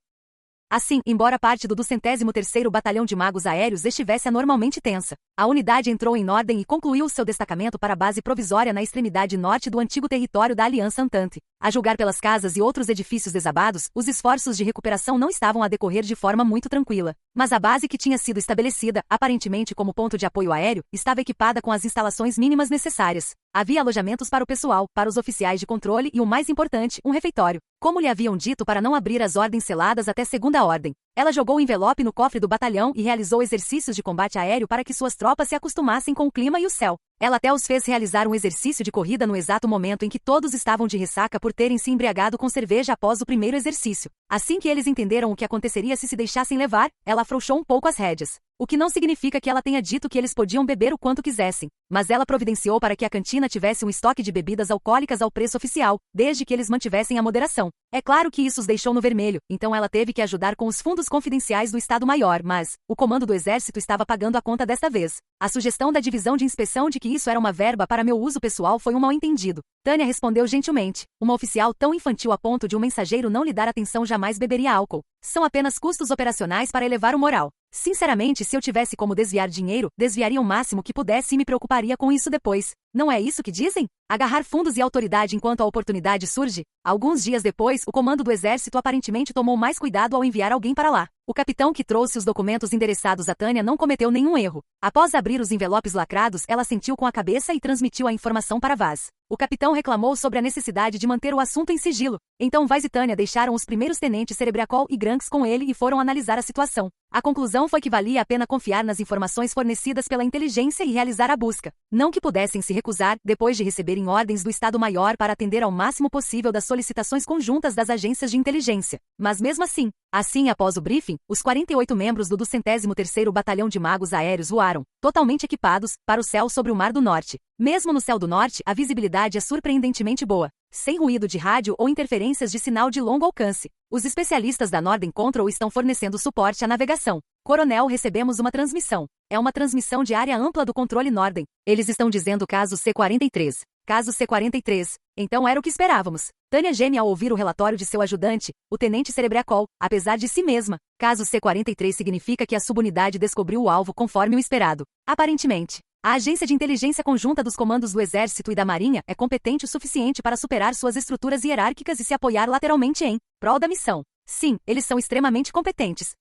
Assim, embora parte do 203º Batalhão de Magos Aéreos estivesse anormalmente tensa, A unidade entrou em ordem e concluiu seu destacamento para a base provisória na extremidade norte do antigo território da Aliança Antante. A julgar pelas casas e outros edifícios desabados, os esforços de recuperação não estavam a decorrer de forma muito tranquila. Mas a base que tinha sido estabelecida, aparentemente como ponto de apoio aéreo, estava equipada com as instalações mínimas necessárias. Havia alojamentos para o pessoal, para os oficiais de controle e, o mais importante, um refeitório. Como lhe haviam dito para não abrir as ordens seladas até segunda ordem. Ela jogou o envelope no cofre do batalhão e realizou exercícios de combate aéreo para que suas tropas se acostumassem com o clima e o céu. Ela até os fez realizar um exercício de corrida no exato momento em que todos estavam de ressaca por terem se embriagado com cerveja após o primeiro exercício. Assim que eles entenderam o que aconteceria se deixassem levar, ela afrouxou um pouco as rédeas. O que não significa que ela tenha dito que eles podiam beber o quanto quisessem, mas ela providenciou para que a cantina tivesse um estoque de bebidas alcoólicas ao preço oficial, desde que eles mantivessem a moderação. É claro que isso os deixou no vermelho, então ela teve que ajudar com os fundos confidenciais do Estado-Maior, mas o comando do exército estava pagando a conta desta vez. A sugestão da divisão de inspeção de que isso era uma verba para meu uso pessoal foi um mal-entendido. Tânia respondeu gentilmente. Uma oficial tão infantil a ponto de um mensageiro não lhe dar atenção jamais beberia álcool. São apenas custos operacionais para elevar o moral. Sinceramente, se eu tivesse como desviar dinheiro, desviaria o máximo que pudesse e me preocuparia com isso depois. Não é isso que dizem? Agarrar fundos e autoridade enquanto a oportunidade surge? Alguns dias depois, o comando do exército aparentemente tomou mais cuidado ao enviar alguém para lá. O capitão que trouxe os documentos endereçados a Tânia não cometeu nenhum erro. Após abrir os envelopes lacrados, ela assentiu com a cabeça e transmitiu a informação para Vaz. O capitão reclamou sobre a necessidade de manter o assunto em sigilo. Então Vaz e Tânia deixaram os primeiros tenentes Cerebriacol e Granks com ele e foram analisar a situação. A conclusão foi que valia a pena confiar nas informações fornecidas pela inteligência e realizar a busca. Não que pudessem se recusar, depois de receberem ordens do Estado-Maior para atender ao máximo possível das solicitações conjuntas das agências de inteligência. Mas mesmo assim, após o briefing, os 48 membros do 203º Batalhão de Magos Aéreos voaram, totalmente equipados, para o céu sobre o Mar do Norte. Mesmo no céu do norte, a visibilidade é surpreendentemente boa, sem ruído de rádio ou interferências de sinal de longo alcance. Os especialistas da Northern Control estão fornecendo suporte à navegação. Coronel, recebemos uma transmissão. É uma transmissão de área ampla do controle Northern. Eles estão dizendo caso C-43. Caso C-43. Então era o que esperávamos. Tânia geme ao ouvir o relatório de seu ajudante, o tenente Cerebriacol, apesar de si mesma. Caso C-43 significa que a subunidade descobriu o alvo conforme o esperado. Aparentemente. A Agência de Inteligência Conjunta dos Comandos do Exército e da Marinha é competente o suficiente para superar suas estruturas hierárquicas e se apoiar lateralmente em prol da missão. Sim, eles são extremamente competentes.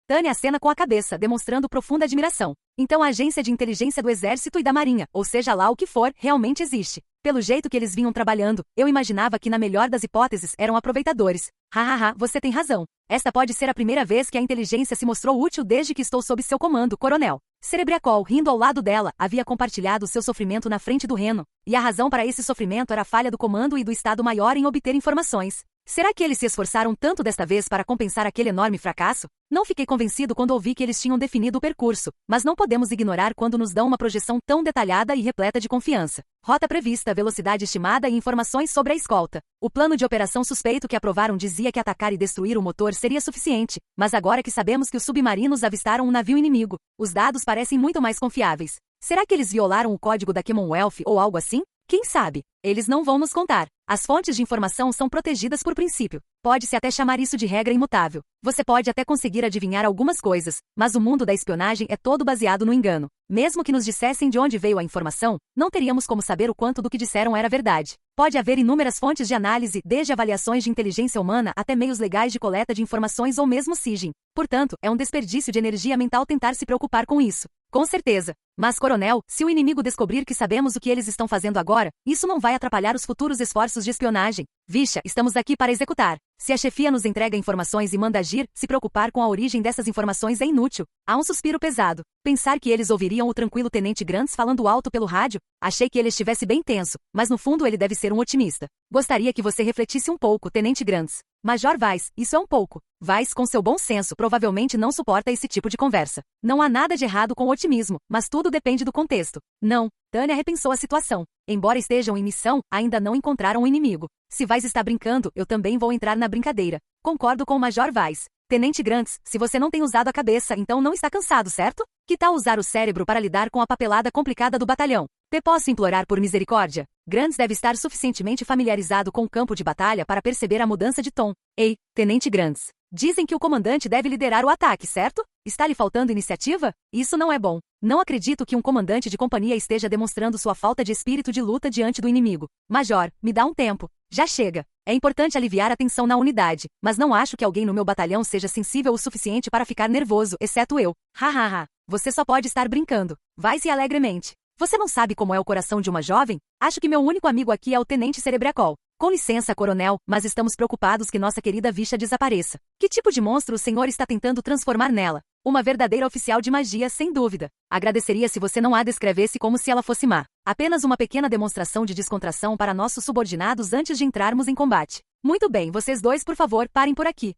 Tânia acena com a cabeça, demonstrando profunda admiração. Então a Agência de Inteligência do Exército e da Marinha, ou seja lá o que for, realmente existe. Pelo jeito que eles vinham trabalhando, eu imaginava que na melhor das hipóteses eram aproveitadores. Hahaha, você tem razão. Esta pode ser a primeira vez que a inteligência se mostrou útil desde que estou sob seu comando, coronel. Cerebriacol, rindo ao lado dela, havia compartilhado seu sofrimento na frente do Reno, e a razão para esse sofrimento era a falha do comando e do Estado-Maior em obter informações. Será que eles se esforçaram tanto desta vez para compensar aquele enorme fracasso? Não fiquei convencido quando ouvi que eles tinham definido o percurso, mas não podemos ignorar quando nos dão uma projeção tão detalhada e repleta de confiança. Rota prevista, velocidade estimada e informações sobre a escolta. O plano de operação suspeito que aprovaram dizia que atacar e destruir o motor seria suficiente, mas agora que sabemos que os submarinos avistaram um navio inimigo, os dados parecem muito mais confiáveis. Será que eles violaram o código da Commonwealth ou algo assim? Quem sabe? Eles não vão nos contar. As fontes de informação são protegidas por princípio. Pode-se até chamar isso de regra imutável. Você pode até conseguir adivinhar algumas coisas, mas o mundo da espionagem é todo baseado no engano. Mesmo que nos dissessem de onde veio a informação, não teríamos como saber o quanto do que disseram era verdade. Pode haver inúmeras fontes de análise, desde avaliações de inteligência humana até meios legais de coleta de informações ou mesmo SIGIN. Portanto, é um desperdício de energia mental tentar se preocupar com isso. Com certeza. Mas, coronel, se o inimigo descobrir que sabemos o que eles estão fazendo agora, isso não vai atrapalhar os futuros esforços de espionagem. Vixa, estamos aqui para executar. Se a chefia nos entrega informações e manda agir, se preocupar com a origem dessas informações é inútil. Há um suspiro pesado. Pensar que eles ouviriam o tranquilo tenente Grants falando alto pelo rádio? Achei que ele estivesse bem tenso, mas no fundo ele deve ser um otimista. Gostaria que você refletisse um pouco, tenente Grants. Major Weiss, isso é um pouco. Weiss, com seu bom senso, provavelmente não suporta esse tipo de conversa. Não há nada de errado com o otimismo, mas tudo depende do contexto. Não. Tânia repensou a situação. Embora estejam em missão, ainda não encontraram o inimigo. Se Weiss está brincando, eu também vou entrar na brincadeira. Concordo com o Major Weiss. Tenente Grants, se você não tem usado a cabeça, então não está cansado, certo? Que tal usar o cérebro para lidar com a papelada complicada do batalhão? Posso implorar por misericórdia? Grants deve estar suficientemente familiarizado com o campo de batalha para perceber a mudança de tom. Ei, Tenente Grants. Dizem que o comandante deve liderar o ataque, certo? Está lhe faltando iniciativa? Isso não é bom. Não acredito que um comandante de companhia esteja demonstrando sua falta de espírito de luta diante do inimigo. Major, me dá um tempo. Já chega. É importante aliviar a tensão na unidade, mas não acho que alguém no meu batalhão seja sensível o suficiente para ficar nervoso, exceto eu. Hahaha. Você só pode estar brincando. Vai-se alegremente. Você não sabe como é o coração de uma jovem? Acho que meu único amigo aqui é o Tenente Cerebriacol. Com licença, coronel, mas estamos preocupados que nossa querida Visha desapareça. Que tipo de monstro o senhor está tentando transformar nela? Uma verdadeira oficial de magia, sem dúvida. Agradeceria se você não a descrevesse como se ela fosse má. Apenas uma pequena demonstração de descontração para nossos subordinados antes de entrarmos em combate. Muito bem, vocês dois, por favor, parem por aqui.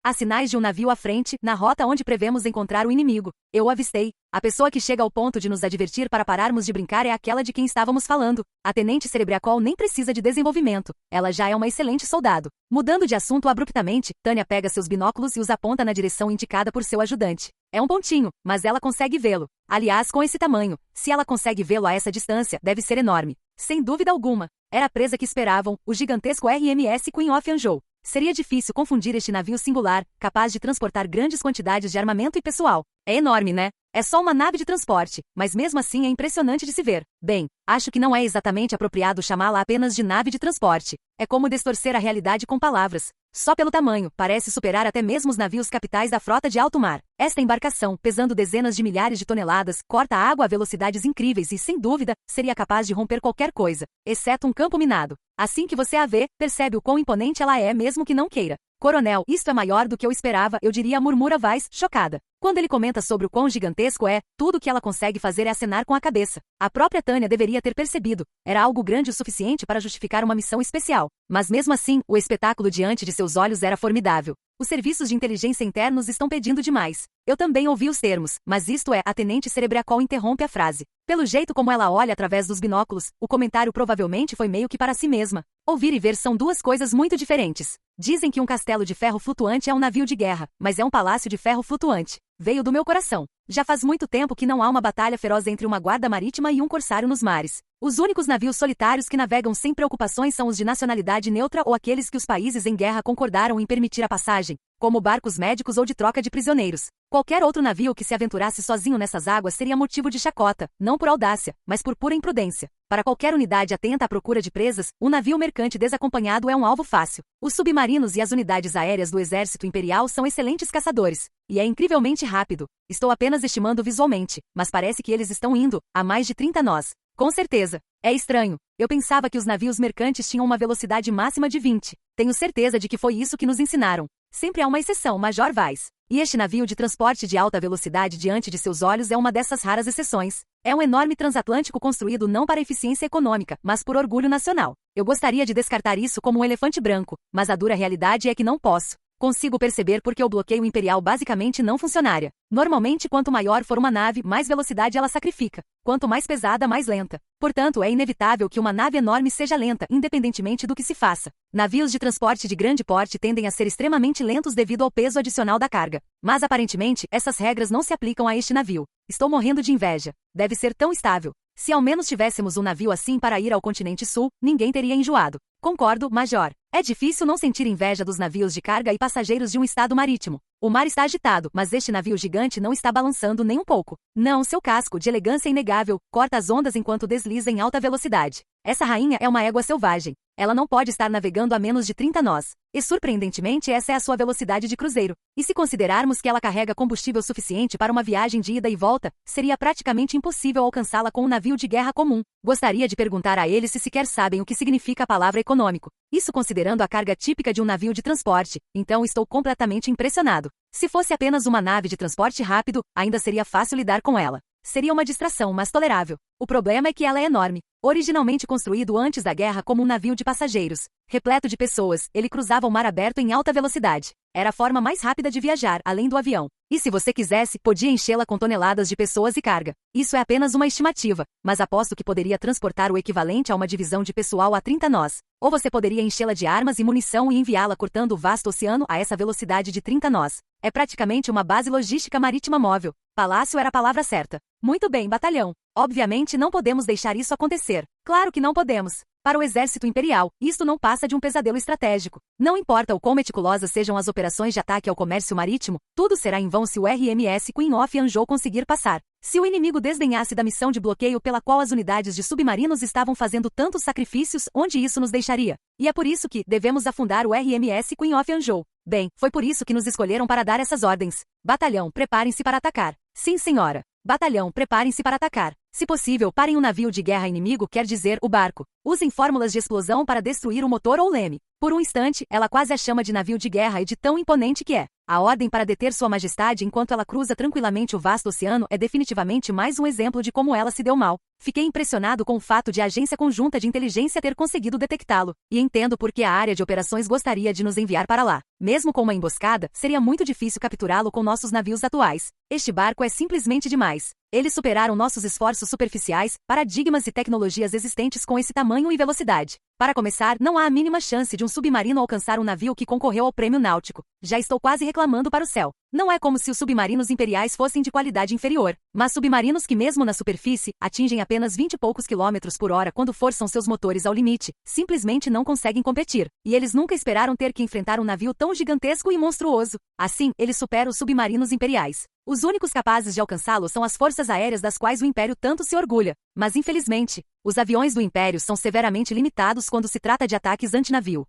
Há sinais de um navio à frente, na rota onde prevemos encontrar o inimigo. Eu o avistei. A pessoa que chega ao ponto de nos advertir para pararmos de brincar é aquela de quem estávamos falando. A Tenente Cerebriacol nem precisa de desenvolvimento. Ela já é uma excelente soldado. Mudando de assunto abruptamente, Tânia pega seus binóculos e os aponta na direção indicada por seu ajudante. É um pontinho, mas ela consegue vê-lo. Aliás, com esse tamanho, se ela consegue vê-lo a essa distância, deve ser enorme. Sem dúvida alguma. Era a presa que esperavam, o gigantesco RMS Queen of Anjou. Seria difícil confundir este navio singular, capaz de transportar grandes quantidades de armamento e pessoal. É enorme, né? É só uma nave de transporte, mas mesmo assim é impressionante de se ver. Bem, acho que não é exatamente apropriado chamá-la apenas de nave de transporte. É como distorcer a realidade com palavras. Só pelo tamanho, parece superar até mesmo os navios capitais da frota de alto mar. Esta embarcação, pesando dezenas de milhares de toneladas, corta a água a velocidades incríveis e, sem dúvida, seria capaz de romper qualquer coisa, exceto um campo minado. Assim que você a vê, percebe o quão imponente ela é mesmo que não queira. Coronel, isto é maior do que eu esperava, eu diria, murmura Weiss, chocada. Quando ele comenta sobre o quão gigantesco é, tudo o que ela consegue fazer é acenar com a cabeça. A própria Tânia deveria ter percebido. Era algo grande o suficiente para justificar uma missão especial. Mas mesmo assim, o espetáculo diante de seus olhos era formidável. Os serviços de inteligência internos estão pedindo demais. Eu também ouvi os termos, mas isto é, a Tenente Cerebriacol interrompe a frase. Pelo jeito como ela olha através dos binóculos, o comentário provavelmente foi meio que para si mesma. Ouvir e ver são duas coisas muito diferentes. Dizem que um castelo de ferro flutuante é um navio de guerra, mas é um palácio de ferro flutuante. Veio do meu coração. Já faz muito tempo que não há uma batalha feroz entre uma guarda marítima e um corsário nos mares. Os únicos navios solitários que navegam sem preocupações são os de nacionalidade neutra ou aqueles que os países em guerra concordaram em permitir a passagem, como barcos médicos ou de troca de prisioneiros. Qualquer outro navio que se aventurasse sozinho nessas águas seria motivo de chacota, não por audácia, mas por pura imprudência. Para qualquer unidade atenta à procura de presas, um navio mercante desacompanhado é um alvo fácil. Os submarinos e as unidades aéreas do Exército Imperial são excelentes caçadores. E é incrivelmente rápido. Estou apenas estimando visualmente, mas parece que eles estão indo a mais de 30 nós. Com certeza. É estranho. Eu pensava que os navios mercantes tinham uma velocidade máxima de 20. Tenho certeza de que foi isso que nos ensinaram. Sempre há uma exceção, Major Weiss. E este navio de transporte de alta velocidade diante de seus olhos é uma dessas raras exceções. É um enorme transatlântico construído não para eficiência econômica, mas por orgulho nacional. Eu gostaria de descartar isso como um elefante branco, mas a dura realidade é que não posso. Consigo perceber porque o bloqueio imperial basicamente não funcionaria. Normalmente, quanto maior for uma nave, mais velocidade ela sacrifica. Quanto mais pesada, mais lenta. Portanto, é inevitável que uma nave enorme seja lenta, independentemente do que se faça. Navios de transporte de grande porte tendem a ser extremamente lentos devido ao peso adicional da carga. Mas, aparentemente, essas regras não se aplicam a este navio. Estou morrendo de inveja. Deve ser tão estável. Se ao menos tivéssemos um navio assim para ir ao continente sul, ninguém teria enjoado. Concordo, Major. É difícil não sentir inveja dos navios de carga e passageiros de um estado marítimo. O mar está agitado, mas este navio gigante não está balançando nem um pouco. Não, seu casco, de elegância inegável, corta as ondas enquanto desliza em alta velocidade. Essa rainha é uma égua selvagem. Ela não pode estar navegando a menos de 30 nós. E surpreendentemente essa é a sua velocidade de cruzeiro. E se considerarmos que ela carrega combustível suficiente para uma viagem de ida e volta, seria praticamente impossível alcançá-la com um navio de guerra comum. Gostaria de perguntar a eles se sequer sabem o que significa a palavra econômico. Isso considerando a carga típica de um navio de transporte. Então estou completamente impressionado. Se fosse apenas uma nave de transporte rápido, ainda seria fácil lidar com ela. Seria uma distração, mas tolerável. O problema é que ela é enorme. Originalmente construído antes da guerra como um navio de passageiros, repleto de pessoas, ele cruzava o mar aberto em alta velocidade. Era a forma mais rápida de viajar, além do avião. E se você quisesse, podia enchê-la com toneladas de pessoas e carga. Isso é apenas uma estimativa, mas aposto que poderia transportar o equivalente a uma divisão de pessoal a 30 nós. Ou você poderia enchê-la de armas e munição e enviá-la cortando o vasto oceano a essa velocidade de 30 nós. É praticamente uma base logística marítima móvel. Palácio era a palavra certa. Muito bem, batalhão. Obviamente não podemos deixar isso acontecer. Claro que não podemos. Para o exército imperial, isto não passa de um pesadelo estratégico. Não importa o quão meticulosas sejam as operações de ataque ao comércio marítimo, tudo será em vão se o RMS Queen of Anjou conseguir passar. Se o inimigo desdenhasse da missão de bloqueio pela qual as unidades de submarinos estavam fazendo tantos sacrifícios, onde isso nos deixaria? E é por isso que devemos afundar o RMS Queen of Anjou. Bem, foi por isso que nos escolheram para dar essas ordens. Batalhão, preparem-se para atacar. Sim, senhora. Batalhão, preparem-se para atacar. Se possível, parem o navio de guerra inimigo, quer dizer, o barco. Usem fórmulas de explosão para destruir o motor ou leme. Por um instante, ela quase a chama de navio de guerra e de tão imponente que é. A ordem para deter Sua Majestade enquanto ela cruza tranquilamente o vasto oceano é definitivamente mais um exemplo de como ela se deu mal. Fiquei impressionado com o fato de a Agência Conjunta de Inteligência ter conseguido detectá-lo, e entendo por que a área de operações gostaria de nos enviar para lá. Mesmo com uma emboscada, seria muito difícil capturá-lo com nossos navios atuais. Este barco é simplesmente demais. Eles superaram nossos esforços superficiais, paradigmas e tecnologias existentes com esse tamanho e velocidade. Para começar, não há a mínima chance de um submarino alcançar um navio que concorreu ao prêmio náutico. Já estou quase reclamando para o céu. Não é como se os submarinos imperiais fossem de qualidade inferior, mas submarinos que mesmo na superfície, atingem apenas 20 e poucos quilômetros por hora quando forçam seus motores ao limite, simplesmente não conseguem competir. E eles nunca esperaram ter que enfrentar um navio tão gigantesco e monstruoso. Assim, ele supera os submarinos imperiais. Os únicos capazes de alcançá-lo são as forças aéreas das quais o Império tanto se orgulha. Mas infelizmente, os aviões do Império são severamente limitados quando se trata de ataques antinavio.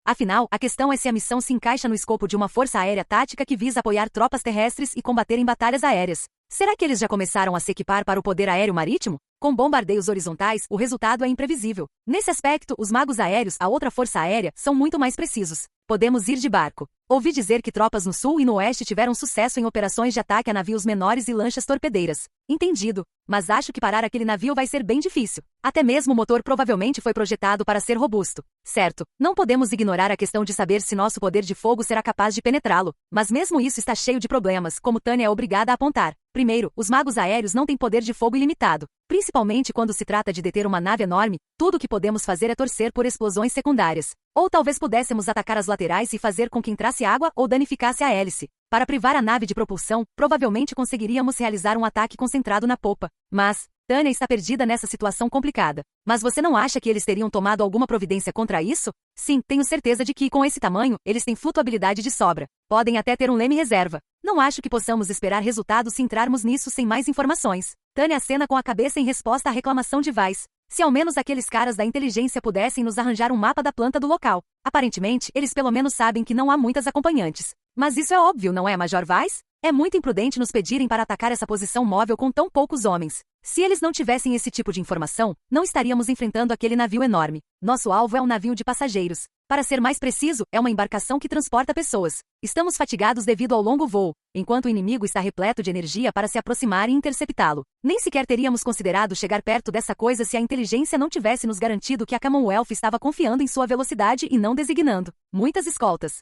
Afinal, a questão é se a missão se encaixa no escopo de uma força aérea tática que visa apoiar tropas terrestres e combater em batalhas aéreas. Será que eles já começaram a se equipar para o poder aéreo marítimo? Com bombardeios horizontais, o resultado é imprevisível. Nesse aspecto, os magos aéreos, a outra força aérea, são muito mais precisos. Podemos ir de barco. Ouvi dizer que tropas no sul e no oeste tiveram sucesso em operações de ataque a navios menores e lanchas torpedeiras. Entendido. Mas acho que parar aquele navio vai ser bem difícil. Até mesmo o motor provavelmente foi projetado para ser robusto. Certo, não podemos ignorar a questão de saber se nosso poder de fogo será capaz de penetrá-lo. Mas mesmo isso está cheio de problemas, como Tânia é obrigada a apontar. Primeiro, os magos aéreos não têm poder de fogo ilimitado. Principalmente quando se trata de deter uma nave enorme, tudo o que podemos fazer é torcer por explosões secundárias. Ou talvez pudéssemos atacar as laterais e fazer com que entrasse água ou danificasse a hélice. Para privar a nave de propulsão, provavelmente conseguiríamos realizar um ataque concentrado na popa. Mas, Tânia está perdida nessa situação complicada. Mas você não acha que eles teriam tomado alguma providência contra isso? Sim, tenho certeza de que, com esse tamanho, eles têm flutuabilidade de sobra. Podem até ter um leme reserva. Não acho que possamos esperar resultados se entrarmos nisso sem mais informações. Tânia acena com a cabeça em resposta à reclamação de Weiss. Se ao menos aqueles caras da inteligência pudessem nos arranjar um mapa da planta do local. Aparentemente, eles pelo menos sabem que não há muitas acompanhantes. Mas isso é óbvio, não é, Major Weiss? É muito imprudente nos pedirem para atacar essa posição móvel com tão poucos homens. Se eles não tivessem esse tipo de informação, não estaríamos enfrentando aquele navio enorme. Nosso alvo é um navio de passageiros. Para ser mais preciso, é uma embarcação que transporta pessoas. Estamos fatigados devido ao longo voo, enquanto o inimigo está repleto de energia para se aproximar e interceptá-lo. Nem sequer teríamos considerado chegar perto dessa coisa se a inteligência não tivesse nos garantido que a Commonwealth estava confiando em sua velocidade e não designando muitas escoltas.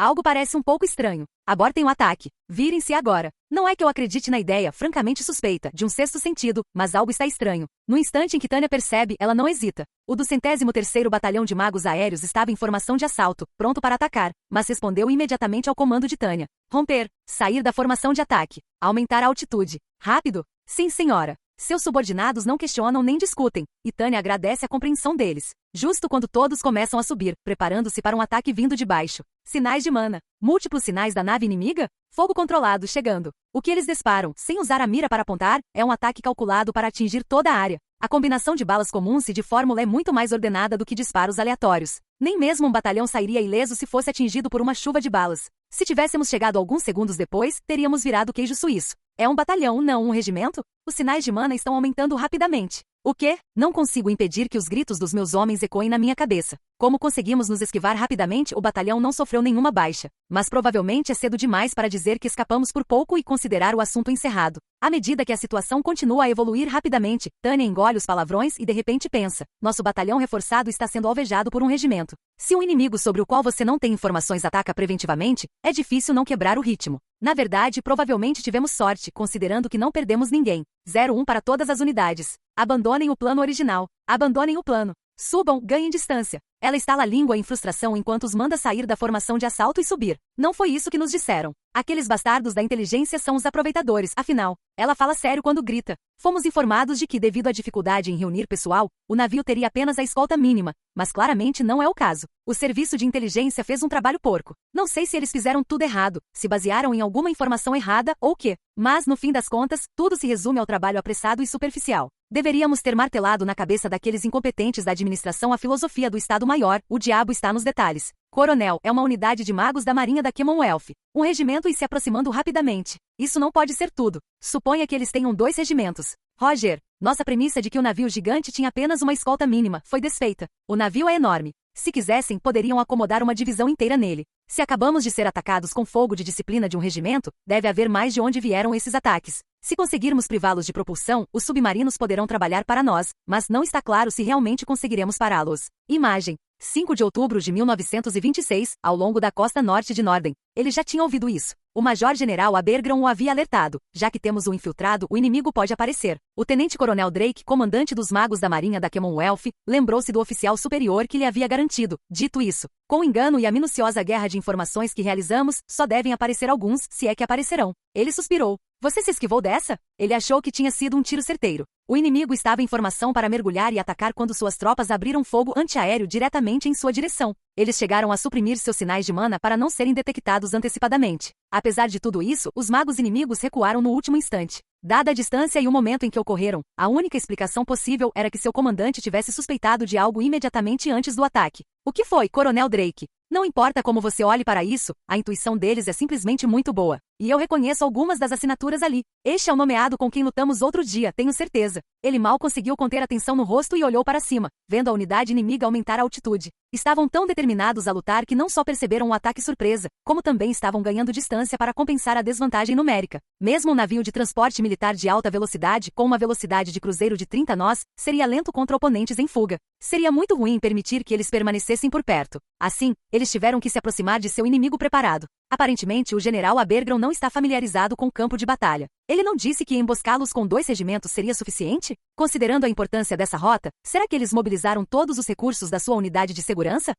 Algo parece um pouco estranho. Abortem o ataque. Virem-se agora. Não é que eu acredite na ideia, francamente suspeita, de um sexto sentido, mas algo está estranho. No instante em que Tânia percebe, ela não hesita. O do 103º Batalhão de Magos Aéreos estava em formação de assalto, pronto para atacar, mas respondeu imediatamente ao comando de Tânia. Romper. Sair da formação de ataque. Aumentar a altitude. Rápido? Sim, senhora. Seus subordinados não questionam nem discutem, e Tânia agradece a compreensão deles. Justo quando todos começam a subir, preparando-se para um ataque vindo de baixo. Sinais de mana. Múltiplos sinais da nave inimiga? Fogo controlado chegando. O que eles disparam, sem usar a mira para apontar, é um ataque calculado para atingir toda a área. A combinação de balas comuns e de fórmula é muito mais ordenada do que disparos aleatórios. Nem mesmo um batalhão sairia ileso se fosse atingido por uma chuva de balas. Se tivéssemos chegado alguns segundos depois, teríamos virado queijo suíço. É um batalhão, não um regimento? Os sinais de mana estão aumentando rapidamente. O quê? Não consigo impedir que os gritos dos meus homens ecoem na minha cabeça. Como conseguimos nos esquivar rapidamente, o batalhão não sofreu nenhuma baixa. Mas provavelmente é cedo demais para dizer que escapamos por pouco e considerar o assunto encerrado. À medida que a situação continua a evoluir rapidamente, Tânia engole os palavrões e de repente pensa: nosso batalhão reforçado está sendo alvejado por um regimento. Se um inimigo sobre o qual você não tem informações ataca preventivamente, é difícil não quebrar o ritmo. Na verdade, provavelmente tivemos sorte, considerando que não perdemos ninguém. 01 para todas as unidades. Abandonem o plano original. Abandonem o plano. Subam, ganhem distância. Ela estala a língua em frustração enquanto os manda sair da formação de assalto e subir. Não foi isso que nos disseram. Aqueles bastardos da inteligência são os aproveitadores, afinal. Ela fala sério quando grita. Fomos informados de que, devido à dificuldade em reunir pessoal, o navio teria apenas a escolta mínima, mas claramente não é o caso. O serviço de inteligência fez um trabalho porco. Não sei se eles fizeram tudo errado, se basearam em alguma informação errada ou o quê. Mas, no fim das contas, tudo se resume ao trabalho apressado e superficial. Deveríamos ter martelado na cabeça daqueles incompetentes da administração a filosofia do Estado Maior, o diabo está nos detalhes. Coronel é uma unidade de magos da Marinha da Commonwealth. Um regimento e se aproximando rapidamente. Isso não pode ser tudo. Suponha que eles tenham 2 regimentos. Roger, nossa premissa de que o navio gigante tinha apenas uma escolta mínima foi desfeita. O navio é enorme. Se quisessem, poderiam acomodar uma divisão inteira nele. Se acabamos de ser atacados com fogo de disciplina de um regimento, deve haver mais de onde vieram esses ataques. Se conseguirmos privá-los de propulsão, os submarinos poderão trabalhar para nós, mas não está claro se realmente conseguiremos pará-los. Imagem. 5 de outubro de 1926, ao longo da costa norte de Norden. Ele já tinha ouvido isso. O Major-General Abergron o havia alertado. Já que temos um infiltrado, o inimigo pode aparecer. O Tenente-Coronel Drake, comandante dos magos da Marinha da Commonwealth, lembrou-se do oficial superior que lhe havia garantido. Dito isso, com o engano e a minuciosa guerra de informações que realizamos, só devem aparecer alguns, se é que aparecerão. Ele suspirou. Você se esquivou dessa? Ele achou que tinha sido um tiro certeiro. O inimigo estava em formação para mergulhar e atacar quando suas tropas abriram fogo antiaéreo diretamente em sua direção. Eles chegaram a suprimir seus sinais de mana para não serem detectados antecipadamente. Apesar de tudo isso, os magos inimigos recuaram no último instante. Dada a distância e o momento em que ocorreram, a única explicação possível era que seu comandante tivesse suspeitado de algo imediatamente antes do ataque. O que foi, Coronel Drake? Não importa como você olhe para isso, a intuição deles é simplesmente muito boa. E eu reconheço algumas das assinaturas ali. Este é o nomeado com quem lutamos outro dia, tenho certeza. Ele mal conseguiu conter a tensão no rosto e olhou para cima, vendo a unidade inimiga aumentar a altitude. Estavam tão determinados a lutar que não só perceberam o ataque surpresa, como também estavam ganhando distância para compensar a desvantagem numérica. Mesmo um navio de transporte militar de alta velocidade, com uma velocidade de cruzeiro de 30 nós, seria lento contra oponentes em fuga. Seria muito ruim permitir que eles permanecessem por perto. Assim, eles tiveram que se aproximar de seu inimigo preparado. Aparentemente, o general Abergron não está familiarizado com o campo de batalha. Ele não disse que emboscá-los com 2 regimentos seria suficiente? Considerando a importância dessa rota, será que eles mobilizaram todos os recursos da sua unidade de segurança?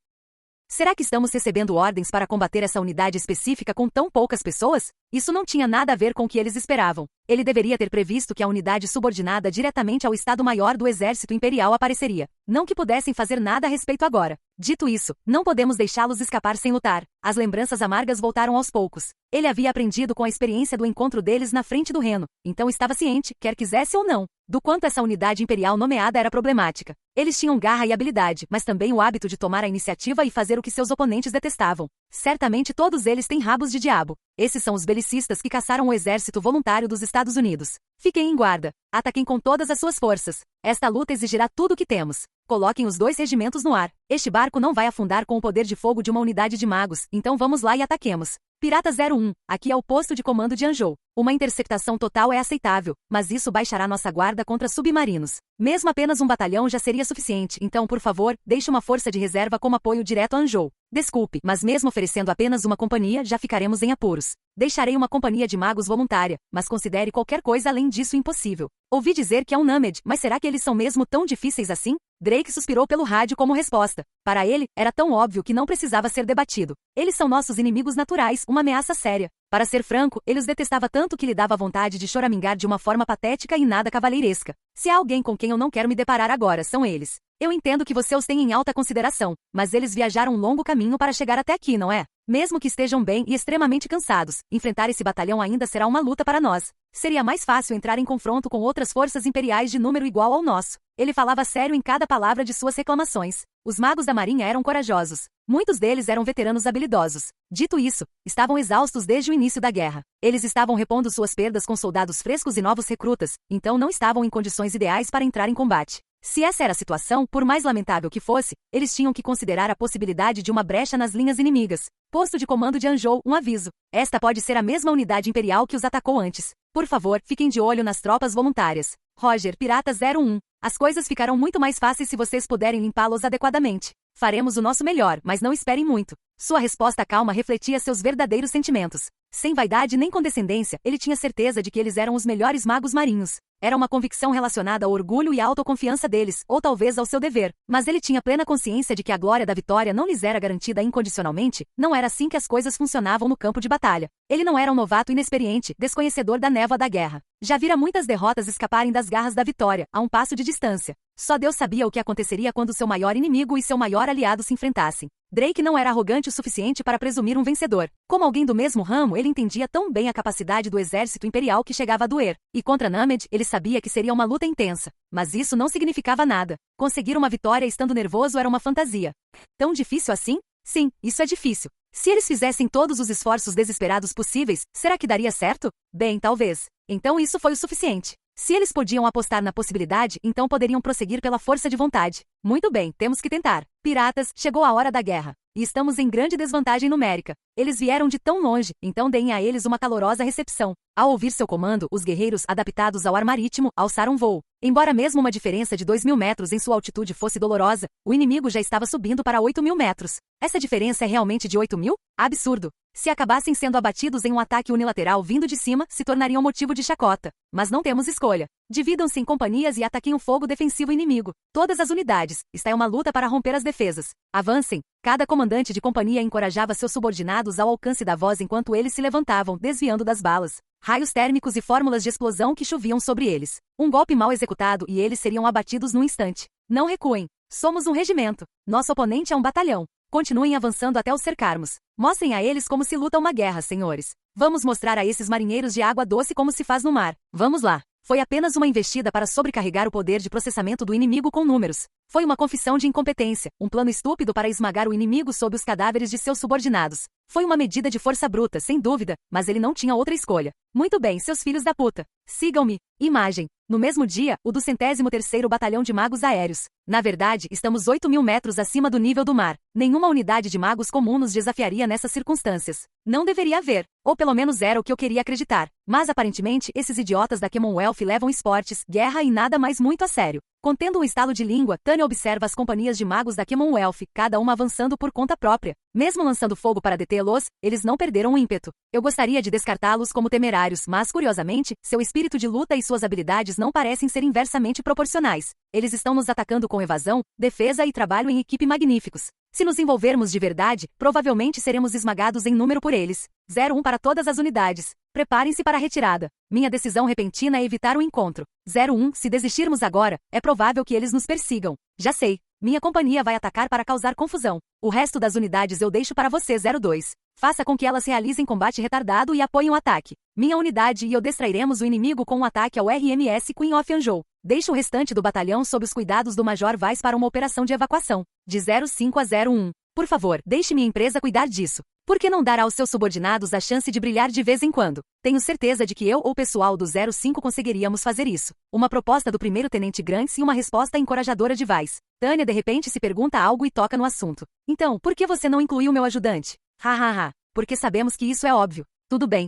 Será que estamos recebendo ordens para combater essa unidade específica com tão poucas pessoas? Isso não tinha nada a ver com o que eles esperavam. Ele deveria ter previsto que a unidade subordinada diretamente ao Estado-Maior do Exército Imperial apareceria. Não que pudessem fazer nada a respeito agora. Dito isso, não podemos deixá-los escapar sem lutar. As lembranças amargas voltaram aos poucos. Ele havia aprendido com a experiência do encontro deles na frente do Reno, então estava ciente, quer quisesse ou não, do quanto essa unidade imperial nomeada era problemática. Eles tinham garra e habilidade, mas também o hábito de tomar a iniciativa e fazer o que seus oponentes detestavam. Certamente todos eles têm rabos de diabo. Esses são os belicistas que caçaram o exército voluntário dos Estados Unidos. Fiquem em guarda. Ataquem com todas as suas forças. Esta luta exigirá tudo o que temos. Coloquem os 2 regimentos no ar. Este barco não vai afundar com o poder de fogo de uma unidade de magos, então vamos lá e ataquemos. Pirata 01, aqui é o posto de comando de Anjou. Uma interceptação total é aceitável, mas isso baixará nossa guarda contra submarinos. Mesmo apenas um batalhão já seria suficiente, então, por favor, deixe uma força de reserva como apoio direto a Anjou. Desculpe, mas mesmo oferecendo apenas uma companhia, já ficaremos em apuros. Deixarei uma companhia de magos voluntária, mas considere qualquer coisa além disso impossível. Ouvi dizer que é um Nâmed, mas será que eles são mesmo tão difíceis assim? Drake suspirou pelo rádio como resposta. Para ele, era tão óbvio que não precisava ser debatido. Eles são nossos inimigos naturais, uma ameaça séria. Para ser franco, ele os detestava tanto que lhe dava vontade de choramingar de uma forma patética e nada cavalheiresca. Se há alguém com quem eu não quero me deparar agora, são eles. Eu entendo que você os tem em alta consideração, mas eles viajaram um longo caminho para chegar até aqui, não é? Mesmo que estejam bem e extremamente cansados, enfrentar esse batalhão ainda será uma luta para nós. Seria mais fácil entrar em confronto com outras forças imperiais de número igual ao nosso. Ele falava sério em cada palavra de suas reclamações. Os magos da Marinha eram corajosos. Muitos deles eram veteranos habilidosos. Dito isso, estavam exaustos desde o início da guerra. Eles estavam repondo suas perdas com soldados frescos e novos recrutas, então não estavam em condições ideais para entrar em combate. Se essa era a situação, por mais lamentável que fosse, eles tinham que considerar a possibilidade de uma brecha nas linhas inimigas. Posto de comando de Anjou, um aviso. Esta pode ser a mesma unidade imperial que os atacou antes. Por favor, fiquem de olho nas tropas voluntárias. Roger, Pirata 01. As coisas ficarão muito mais fáceis se vocês puderem limpá-los adequadamente. Faremos o nosso melhor, mas não esperem muito. Sua resposta calma refletia seus verdadeiros sentimentos. Sem vaidade nem condescendência, ele tinha certeza de que eles eram os melhores magos marinhos. Era uma convicção relacionada ao orgulho e à autoconfiança deles, ou talvez ao seu dever. Mas ele tinha plena consciência de que a glória da vitória não lhes era garantida incondicionalmente. Não era assim que as coisas funcionavam no campo de batalha. Ele não era um novato inexperiente, desconhecedor da névoa da guerra. Já vira muitas derrotas escaparem das garras da vitória, a um passo de distância. Só Deus sabia o que aconteceria quando seu maior inimigo e seu maior aliado se enfrentassem. Drake não era arrogante o suficiente para presumir um vencedor. Como alguém do mesmo ramo, ele entendia tão bem a capacidade do exército imperial que chegava a doer. E contra Named, ele sabia que seria uma luta intensa. Mas isso não significava nada. Conseguir uma vitória estando nervoso era uma fantasia. Tão difícil assim? Sim, isso é difícil. Se eles fizessem todos os esforços desesperados possíveis, será que daria certo? Bem, talvez. Então isso foi o suficiente. Se eles podiam apostar na possibilidade, então poderiam prosseguir pela força de vontade. Muito bem, temos que tentar. Piratas, chegou a hora da guerra. E estamos em grande desvantagem numérica. Eles vieram de tão longe, então deem a eles uma calorosa recepção. Ao ouvir seu comando, os guerreiros adaptados ao ar marítimo alçaram voo. Embora mesmo uma diferença de 2.000 metros em sua altitude fosse dolorosa, o inimigo já estava subindo para 8.000 metros. Essa diferença é realmente de 8.000? Absurdo! Se acabassem sendo abatidos em um ataque unilateral vindo de cima, se tornariam motivo de chacota. Mas não temos escolha. Dividam-se em companhias e ataquem o fogo defensivo inimigo. Todas as unidades. Está em uma luta para romper as defesas. Avancem. Cada comandante de companhia encorajava seus subordinados ao alcance da voz enquanto eles se levantavam, desviando das balas, raios térmicos e fórmulas de explosão que choviam sobre eles. Um golpe mal executado e eles seriam abatidos num instante. Não recuem. Somos um regimento. Nosso oponente é um batalhão. Continuem avançando até os cercarmos. Mostrem a eles como se luta uma guerra, senhores. Vamos mostrar a esses marinheiros de água doce como se faz no mar. Vamos lá. Foi apenas uma investida para sobrecarregar o poder de processamento do inimigo com números. Foi uma confissão de incompetência, um plano estúpido para esmagar o inimigo sob os cadáveres de seus subordinados. Foi uma medida de força bruta, sem dúvida, mas ele não tinha outra escolha. Muito bem, seus filhos da puta. Sigam-me. Imagem. No mesmo dia, o do 103º Batalhão de Magos Aéreos. Na verdade, estamos 8.000 metros acima do nível do mar. Nenhuma unidade de magos comum nos desafiaria nessas circunstâncias. Não deveria haver. Ou pelo menos era o que eu queria acreditar. Mas aparentemente, esses idiotas da Commonwealth levam esportes, guerra e nada mais muito a sério. Contendo um estalo de língua, Tanya observa as companhias de magos da Commonwealth, cada uma avançando por conta própria. Mesmo lançando fogo para detê-los, eles não perderam o ímpeto. Eu gostaria de descartá-los como temerários, mas curiosamente, seu espírito de luta e suas habilidades não parecem ser inversamente proporcionais. Eles estão nos atacando com evasão, defesa e trabalho em equipe magníficos. Se nos envolvermos de verdade, provavelmente seremos esmagados em número por eles. 01 para todas as unidades. Preparem-se para a retirada. Minha decisão repentina é evitar o encontro. 01, se desistirmos agora, é provável que eles nos persigam. Já sei. Minha companhia vai atacar para causar confusão. O resto das unidades eu deixo para você, 02. Faça com que elas realizem combate retardado e apoiem o ataque. Minha unidade e eu distrairemos o inimigo com um ataque ao RMS Queen of Anjou. Deixe o restante do batalhão sob os cuidados do Major Weiss para uma operação de evacuação. De 05 a 01. Por favor, deixe minha empresa cuidar disso. Por que não dar aos seus subordinados a chance de brilhar de vez em quando? Tenho certeza de que eu ou o pessoal do 05 conseguiríamos fazer isso. Uma proposta do primeiro-tenente Grants e uma resposta encorajadora de Weiss. Tanya de repente se pergunta algo e toca no assunto. Então, por que você não incluiu meu ajudante? Hahaha. Porque sabemos que isso é óbvio. Tudo bem.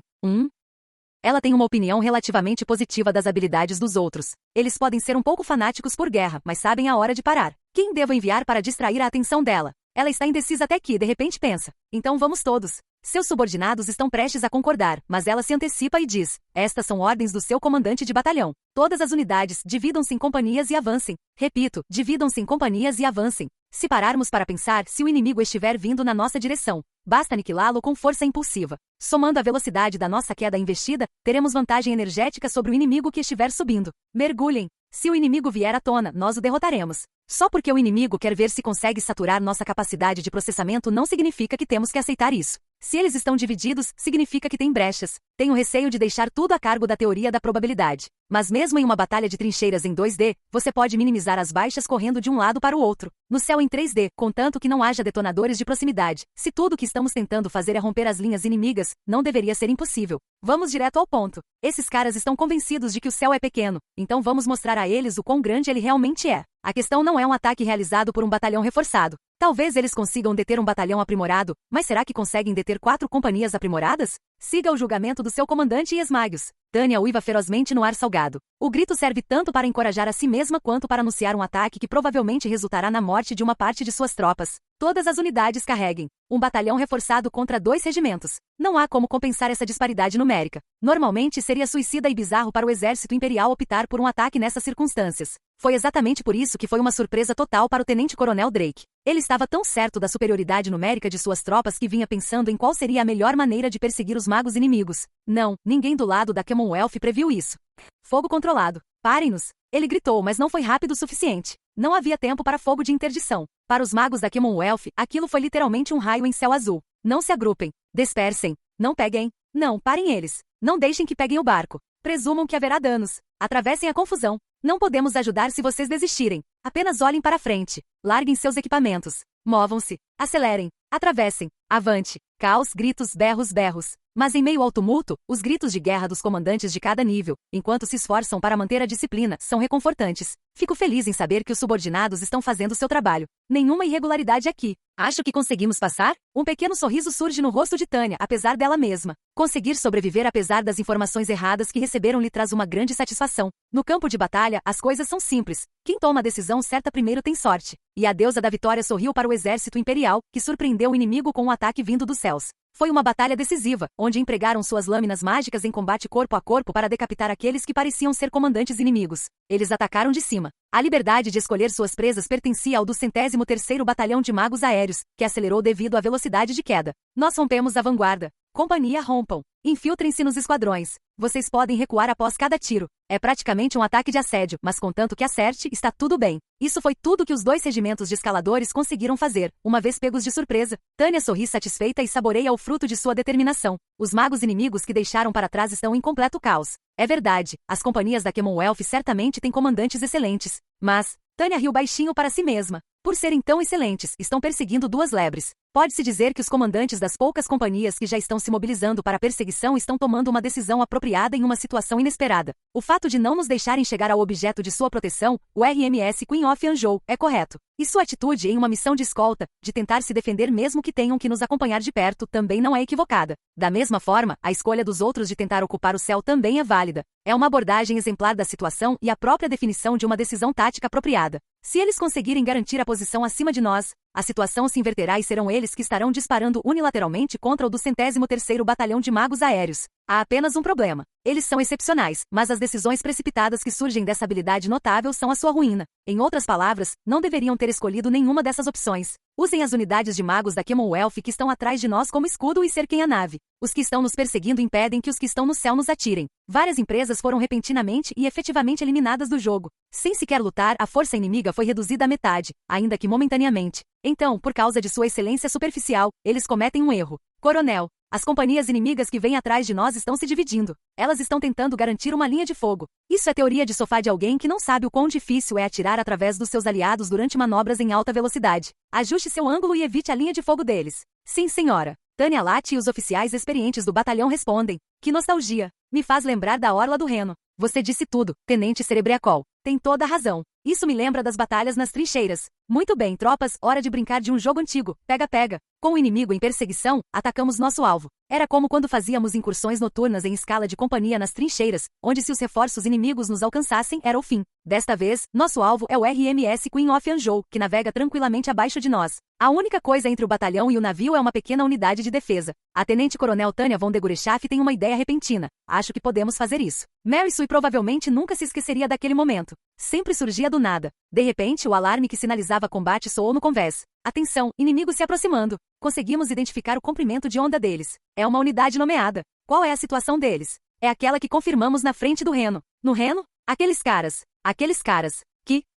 Ela tem uma opinião relativamente positiva das habilidades dos outros. Eles podem ser um pouco fanáticos por guerra, mas sabem a hora de parar. Quem devo enviar para distrair a atenção dela? Ela está indecisa até que, de repente, pensa. Então vamos todos. Seus subordinados estão prestes a concordar, mas ela se antecipa e diz: estas são ordens do seu comandante de batalhão. Todas as unidades, dividam-se em companhias e avancem. Repito, dividam-se em companhias e avancem. Se pararmos para pensar, se o inimigo estiver vindo na nossa direção, basta aniquilá-lo com força impulsiva. Somando a velocidade da nossa queda investida, teremos vantagem energética sobre o inimigo que estiver subindo. Mergulhem. Se o inimigo vier à tona, nós o derrotaremos. Só porque o inimigo quer ver se consegue saturar nossa capacidade de processamento não significa que temos que aceitar isso. Se eles estão divididos, significa que tem brechas. Tenho receio de deixar tudo a cargo da teoria da probabilidade. Mas mesmo em uma batalha de trincheiras em 2D, você pode minimizar as baixas correndo de um lado para o outro. No céu em 3D, contanto que não haja detonadores de proximidade. Se tudo o que estamos tentando fazer é romper as linhas inimigas, não deveria ser impossível. Vamos direto ao ponto. Esses caras estão convencidos de que o céu é pequeno, então vamos mostrar a eles o quão grande ele realmente é. A questão não é um ataque realizado por um batalhão reforçado. Talvez eles consigam deter um batalhão aprimorado, mas será que conseguem deter 4 companhias aprimoradas? Siga o julgamento do seu comandante e esmague-os. Tânia uiva ferozmente no ar salgado. O grito serve tanto para encorajar a si mesma quanto para anunciar um ataque que provavelmente resultará na morte de uma parte de suas tropas. Todas as unidades carreguem um batalhão reforçado contra 2 regimentos. Não há como compensar essa disparidade numérica. Normalmente seria suicida e bizarro para o exército imperial optar por um ataque nessas circunstâncias. Foi exatamente por isso que foi uma surpresa total para o tenente-coronel Drake. Ele estava tão certo da superioridade numérica de suas tropas que vinha pensando em qual seria a melhor maneira de perseguir os magos inimigos. Não, ninguém do lado da Commonwealth previu isso. Fogo controlado. Parem-nos! Ele gritou, mas não foi rápido o suficiente. Não havia tempo para fogo de interdição. Para os magos da Commonwealth, aquilo foi literalmente um raio em céu azul. Não se agrupem. Dispersem. Não peguem. Não, parem eles. Não deixem que peguem o barco. Presumam que haverá danos. Atravessem a confusão. Não podemos ajudar se vocês desistirem. Apenas olhem para frente. Larguem seus equipamentos. Movam-se. Acelerem. Atravessem. Avante. Caos, gritos, berros, berros. Mas em meio ao tumulto, os gritos de guerra dos comandantes de cada nível, enquanto se esforçam para manter a disciplina, são reconfortantes. Fico feliz em saber que os subordinados estão fazendo seu trabalho. Nenhuma irregularidade aqui. Acho que conseguimos passar? Um pequeno sorriso surge no rosto de Tânia, apesar dela mesma. Conseguir sobreviver apesar das informações erradas que receberam lhe traz uma grande satisfação. No campo de batalha, as coisas são simples. Quem toma a decisão certa primeiro tem sorte. E a deusa da vitória sorriu para o exército imperial, que surpreendeu o inimigo com um ataque vindo dos céus. Foi uma batalha decisiva, onde empregaram suas lâminas mágicas em combate corpo a corpo para decapitar aqueles que pareciam ser comandantes inimigos. Eles atacaram de cima. A liberdade de escolher suas presas pertencia ao do 103º Batalhão de Magos Aéreos, que acelerou devido à velocidade de queda. Nós rompemos a vanguarda. Companhia, rompam. Infiltrem-se nos esquadrões. Vocês podem recuar após cada tiro. É praticamente um ataque de assédio, mas contanto que acerte, está tudo bem. Isso foi tudo que os 2 regimentos de escaladores conseguiram fazer, uma vez pegos de surpresa. Tânia sorri satisfeita e saboreia o fruto de sua determinação. Os magos inimigos que deixaram para trás estão em completo caos. É verdade, as companhias da Commonwealth certamente têm comandantes excelentes. Mas, Tânia riu baixinho para si mesma. Por serem tão excelentes, estão perseguindo 2 lebres. Pode-se dizer que os comandantes das poucas companhias que já estão se mobilizando para a perseguição estão tomando uma decisão apropriada em uma situação inesperada. O fato de não nos deixarem chegar ao objeto de sua proteção, o RMS Queen of Anjou, é correto. E sua atitude em uma missão de escolta, de tentar se defender mesmo que tenham que nos acompanhar de perto, também não é equivocada. Da mesma forma, a escolha dos outros de tentar ocupar o céu também é válida. É uma abordagem exemplar da situação e a própria definição de uma decisão tática apropriada. Se eles conseguirem garantir a posição acima de nós, a situação se inverterá e serão eles que estarão disparando unilateralmente contra o do 103º Batalhão de Magos Aéreos. Há apenas um problema. Eles são excepcionais, mas as decisões precipitadas que surgem dessa habilidade notável são a sua ruína. Em outras palavras, não deveriam ter escolhido nenhuma dessas opções. Usem as unidades de magos da Commonwealth que estão atrás de nós como escudo e cerquem a nave. Os que estão nos perseguindo impedem que os que estão no céu nos atirem. Várias empresas foram repentinamente e efetivamente eliminadas do jogo. Sem sequer lutar, a força inimiga foi reduzida à metade, ainda que momentaneamente. Então, por causa de sua excelência superficial, eles cometem um erro. Coronel, as companhias inimigas que vêm atrás de nós estão se dividindo. Elas estão tentando garantir uma linha de fogo. Isso é teoria de sofá de alguém que não sabe o quão difícil é atirar através dos seus aliados durante manobras em alta velocidade. Ajuste seu ângulo e evite a linha de fogo deles. Sim, senhora. Tânia late e os oficiais experientes do batalhão respondem. Que nostalgia. Me faz lembrar da Orla do Reno. Você disse tudo, Tenente Cerebriacol. Tem toda a razão. Isso me lembra das batalhas nas trincheiras. Muito bem, tropas, hora de brincar de um jogo antigo. Pega-pega. Com o inimigo em perseguição, atacamos nosso alvo. Era como quando fazíamos incursões noturnas em escala de companhia nas trincheiras, onde se os reforços inimigos nos alcançassem, era o fim. Desta vez, nosso alvo é o RMS Queen of Anjou, que navega tranquilamente abaixo de nós. A única coisa entre o batalhão e o navio é uma pequena unidade de defesa. A Tenente-Coronel Tânia von de Gurechaff tem uma ideia repentina. Acho que podemos fazer isso. Mary Sue provavelmente nunca se esqueceria daquele momento. Sempre surgia do nada. De repente, o alarme que sinalizava combate soou no convés. Atenção, inimigo se aproximando. Conseguimos identificar o comprimento de onda deles. É uma unidade nomeada. Qual é a situação deles? É aquela que confirmamos na frente do Reno. No Reno? Aqueles caras.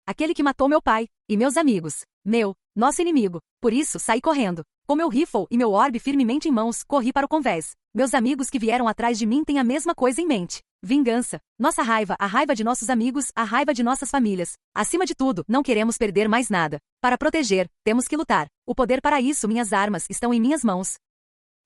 Aquele que matou meu pai. E meus amigos. Nosso inimigo. Por isso, saí correndo. Com meu rifle e meu orbe firmemente em mãos, corri para o convés. Meus amigos que vieram atrás de mim têm a mesma coisa em mente. Vingança. Nossa raiva, a raiva de nossos amigos, a raiva de nossas famílias. Acima de tudo, não queremos perder mais nada. Para proteger, temos que lutar. O poder para isso, minhas armas, estão em minhas mãos.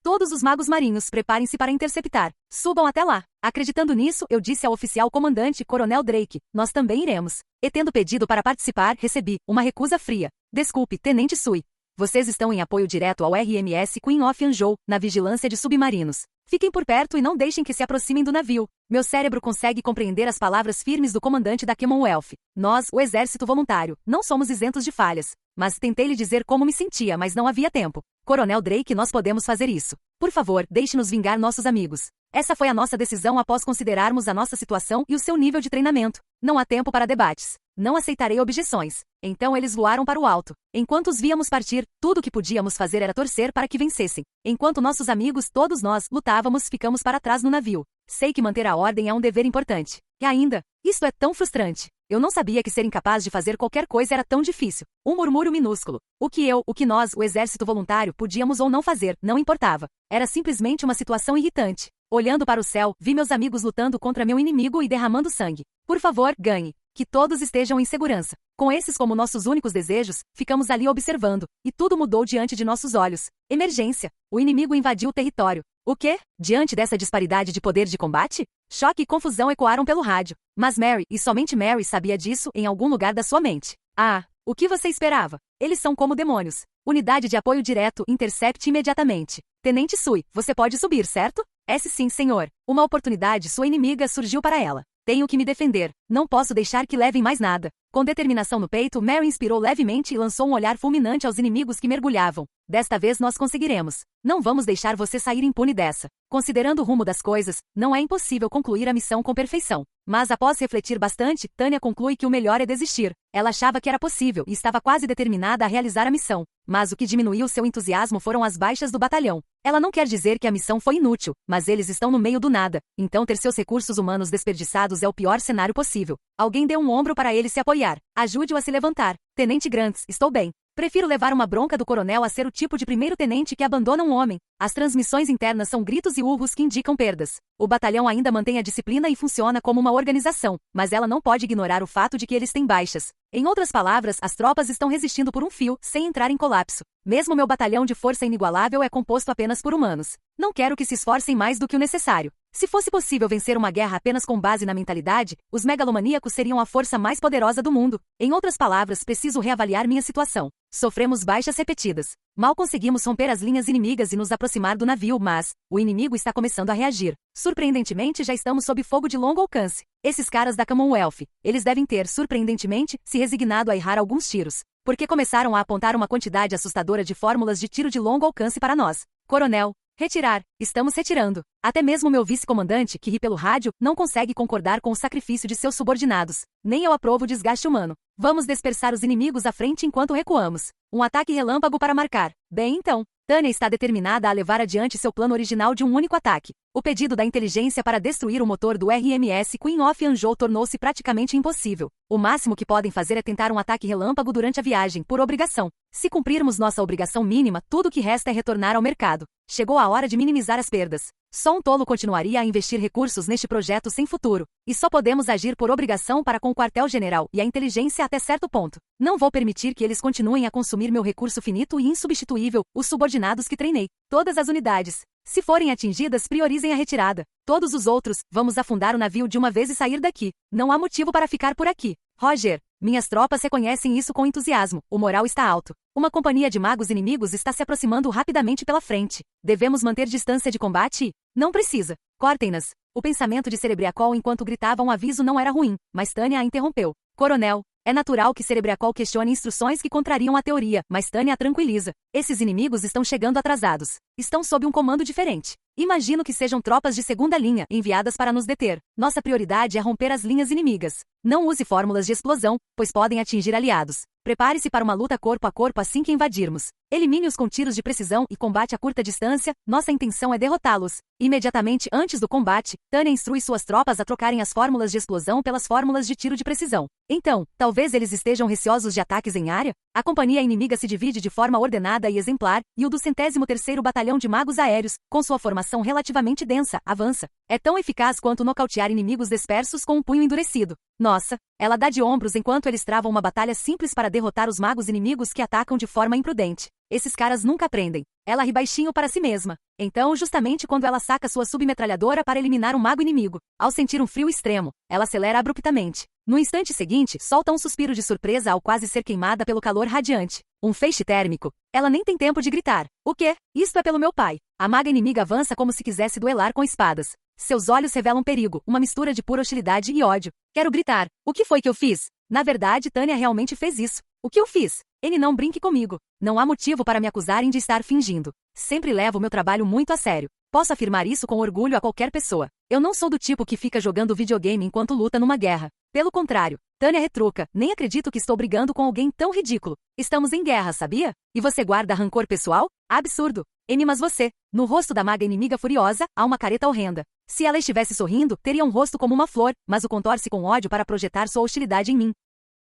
Todos os magos marinhos, preparem-se para interceptar. Subam até lá. Acreditando nisso, eu disse ao oficial comandante, Coronel Drake, nós também iremos. E tendo pedido para participar, recebi uma recusa fria. Desculpe, Tenente Sui. Vocês estão em apoio direto ao RMS Queen of Anjou, na vigilância de submarinos. Fiquem por perto e não deixem que se aproximem do navio. Meu cérebro consegue compreender as palavras firmes do comandante da Commonwealth. Nós, o exército voluntário, não somos isentos de falhas. Mas tentei lhe dizer como me sentia, mas não havia tempo. Coronel Drake, nós podemos fazer isso. Por favor, deixe-nos vingar nossos amigos. Essa foi a nossa decisão após considerarmos a nossa situação e o seu nível de treinamento. Não há tempo para debates. Não aceitarei objeções. Então eles voaram para o alto. Enquanto os víamos partir, tudo o que podíamos fazer era torcer para que vencessem. Enquanto nossos amigos, todos nós, lutávamos, ficamos para trás no navio. Sei que manter a ordem é um dever importante. E ainda, isto é tão frustrante. Eu não sabia que ser incapaz de fazer qualquer coisa era tão difícil. Um murmúrio minúsculo. O que nós, o exército voluntário, podíamos ou não fazer, não importava. Era simplesmente uma situação irritante. Olhando para o céu, vi meus amigos lutando contra meu inimigo e derramando sangue. Por favor, ganhe. Que todos estejam em segurança. Com esses como nossos únicos desejos, ficamos ali observando, e tudo mudou diante de nossos olhos. Emergência. O inimigo invadiu o território. O quê? Diante dessa disparidade de poder de combate? Choque e confusão ecoaram pelo rádio. Mas Mary, e somente Mary, sabia disso em algum lugar da sua mente. Ah, o que você esperava? Eles são como demônios. Unidade de apoio direto, intercepte imediatamente. Tenente Sui, você pode subir, certo? Sim, senhor. Uma oportunidade sua inimiga surgiu para ela. Tenho que me defender. Não posso deixar que levem mais nada. Com determinação no peito, Mary inspirou levemente e lançou um olhar fulminante aos inimigos que mergulhavam. Desta vez nós conseguiremos. Não vamos deixar você sair impune dessa. Considerando o rumo das coisas, não é impossível concluir a missão com perfeição. Mas após refletir bastante, Tânia conclui que o melhor é desistir. Ela achava que era possível e estava quase determinada a realizar a missão. Mas o que diminuiu seu entusiasmo foram as baixas do batalhão. Ela não quer dizer que a missão foi inútil, mas eles estão no meio do nada. Então ter seus recursos humanos desperdiçados é o pior cenário possível. Alguém dê um ombro para ele se apoiar. Ajude-o a se levantar. Tenente Grants, estou bem. Prefiro levar uma bronca do coronel a ser o tipo de primeiro-tenente que abandona um homem. As transmissões internas são gritos e urros que indicam perdas. O batalhão ainda mantém a disciplina e funciona como uma organização, mas ela não pode ignorar o fato de que eles têm baixas. Em outras palavras, as tropas estão resistindo por um fio, sem entrar em colapso. Mesmo meu batalhão de força inigualável é composto apenas por humanos. Não quero que se esforcem mais do que o necessário. Se fosse possível vencer uma guerra apenas com base na mentalidade, os megalomaníacos seriam a força mais poderosa do mundo. Em outras palavras, preciso reavaliar minha situação. Sofremos baixas repetidas. Mal conseguimos romper as linhas inimigas e nos aproximar do navio, mas o inimigo está começando a reagir. Surpreendentemente, já estamos sob fogo de longo alcance. Esses caras da Commonwealth, eles devem ter, surpreendentemente, se resignado a errar alguns tiros, porque começaram a apontar uma quantidade assustadora de fórmulas de tiro de longo alcance para nós. Coronel, retirar. Estamos retirando. Até mesmo meu vice-comandante, que ri pelo rádio, não consegue concordar com o sacrifício de seus subordinados. Nem eu aprovo o desgaste humano. Vamos dispersar os inimigos à frente enquanto recuamos. Um ataque relâmpago para marcar. Bem então, Tânia está determinada a levar adiante seu plano original de um único ataque. O pedido da inteligência para destruir o motor do RMS Queen of Anjou tornou-se praticamente impossível. O máximo que podem fazer é tentar um ataque relâmpago durante a viagem, por obrigação. Se cumprirmos nossa obrigação mínima, tudo o que resta é retornar ao mercado. Chegou a hora de minimizar as perdas. Só um tolo continuaria a investir recursos neste projeto sem futuro. E só podemos agir por obrigação para com o quartel-general e a inteligência até certo ponto. Não vou permitir que eles continuem a consumir meu recurso finito e insubstituível, os subordinados que treinei. Todas as unidades. Se forem atingidas, priorizem a retirada. Todos os outros, vamos afundar o navio de uma vez e sair daqui. Não há motivo para ficar por aqui. Roger, minhas tropas reconhecem isso com entusiasmo. O moral está alto. Uma companhia de magos inimigos está se aproximando rapidamente pela frente. Devemos manter distância de combate? Não precisa. Cortem-nas. O pensamento de Cerebriacol enquanto gritava um aviso não era ruim, mas Tânia a interrompeu. Coronel, é natural que Cerebriacol questione instruções que contrariam a teoria, mas Tânia a tranquiliza. Esses inimigos estão chegando atrasados. Estão sob um comando diferente. Imagino que sejam tropas de segunda linha, enviadas para nos deter. Nossa prioridade é romper as linhas inimigas. Não use fórmulas de explosão, pois podem atingir aliados. Prepare-se para uma luta corpo a corpo assim que invadirmos. Elimine-os com tiros de precisão e combate a curta distância, nossa intenção é derrotá-los. Imediatamente antes do combate, Tânia instrui suas tropas a trocarem as fórmulas de explosão pelas fórmulas de tiro de precisão. Então, talvez eles estejam receosos de ataques em área? A companhia inimiga se divide de forma ordenada e exemplar, e o do 113º Batalhão de Magos Aéreos, com sua formação relativamente densa, avança. É tão eficaz quanto nocautear inimigos dispersos com um punho endurecido. Nossa, ela dá de ombros enquanto eles travam uma batalha simples para derrotar os magos inimigos que atacam de forma imprudente. Esses caras nunca aprendem. Ela ri baixinho para si mesma. Então, justamente quando ela saca sua submetralhadora para eliminar um mago inimigo, ao sentir um frio extremo, ela acelera abruptamente. No instante seguinte, solta um suspiro de surpresa ao quase ser queimada pelo calor radiante. Um feixe térmico. Ela nem tem tempo de gritar. O quê? Isto é pelo meu pai. A maga inimiga avança como se quisesse duelar com espadas. Seus olhos revelam perigo, uma mistura de pura hostilidade e ódio. Quero gritar. O que foi que eu fiz? Na verdade, Tânia realmente fez isso. O que eu fiz? Ele não brinque comigo. Não há motivo para me acusarem de estar fingindo. Sempre levo meu trabalho muito a sério. Posso afirmar isso com orgulho a qualquer pessoa. Eu não sou do tipo que fica jogando videogame enquanto luta numa guerra. Pelo contrário, Tânia retruca, nem acredito que estou brigando com alguém tão ridículo. Estamos em guerra, sabia? E você guarda rancor pessoal? Absurdo. Mas você. No rosto da maga inimiga furiosa, há uma careta horrenda. Se ela estivesse sorrindo, teria um rosto como uma flor, mas o contorce com ódio para projetar sua hostilidade em mim.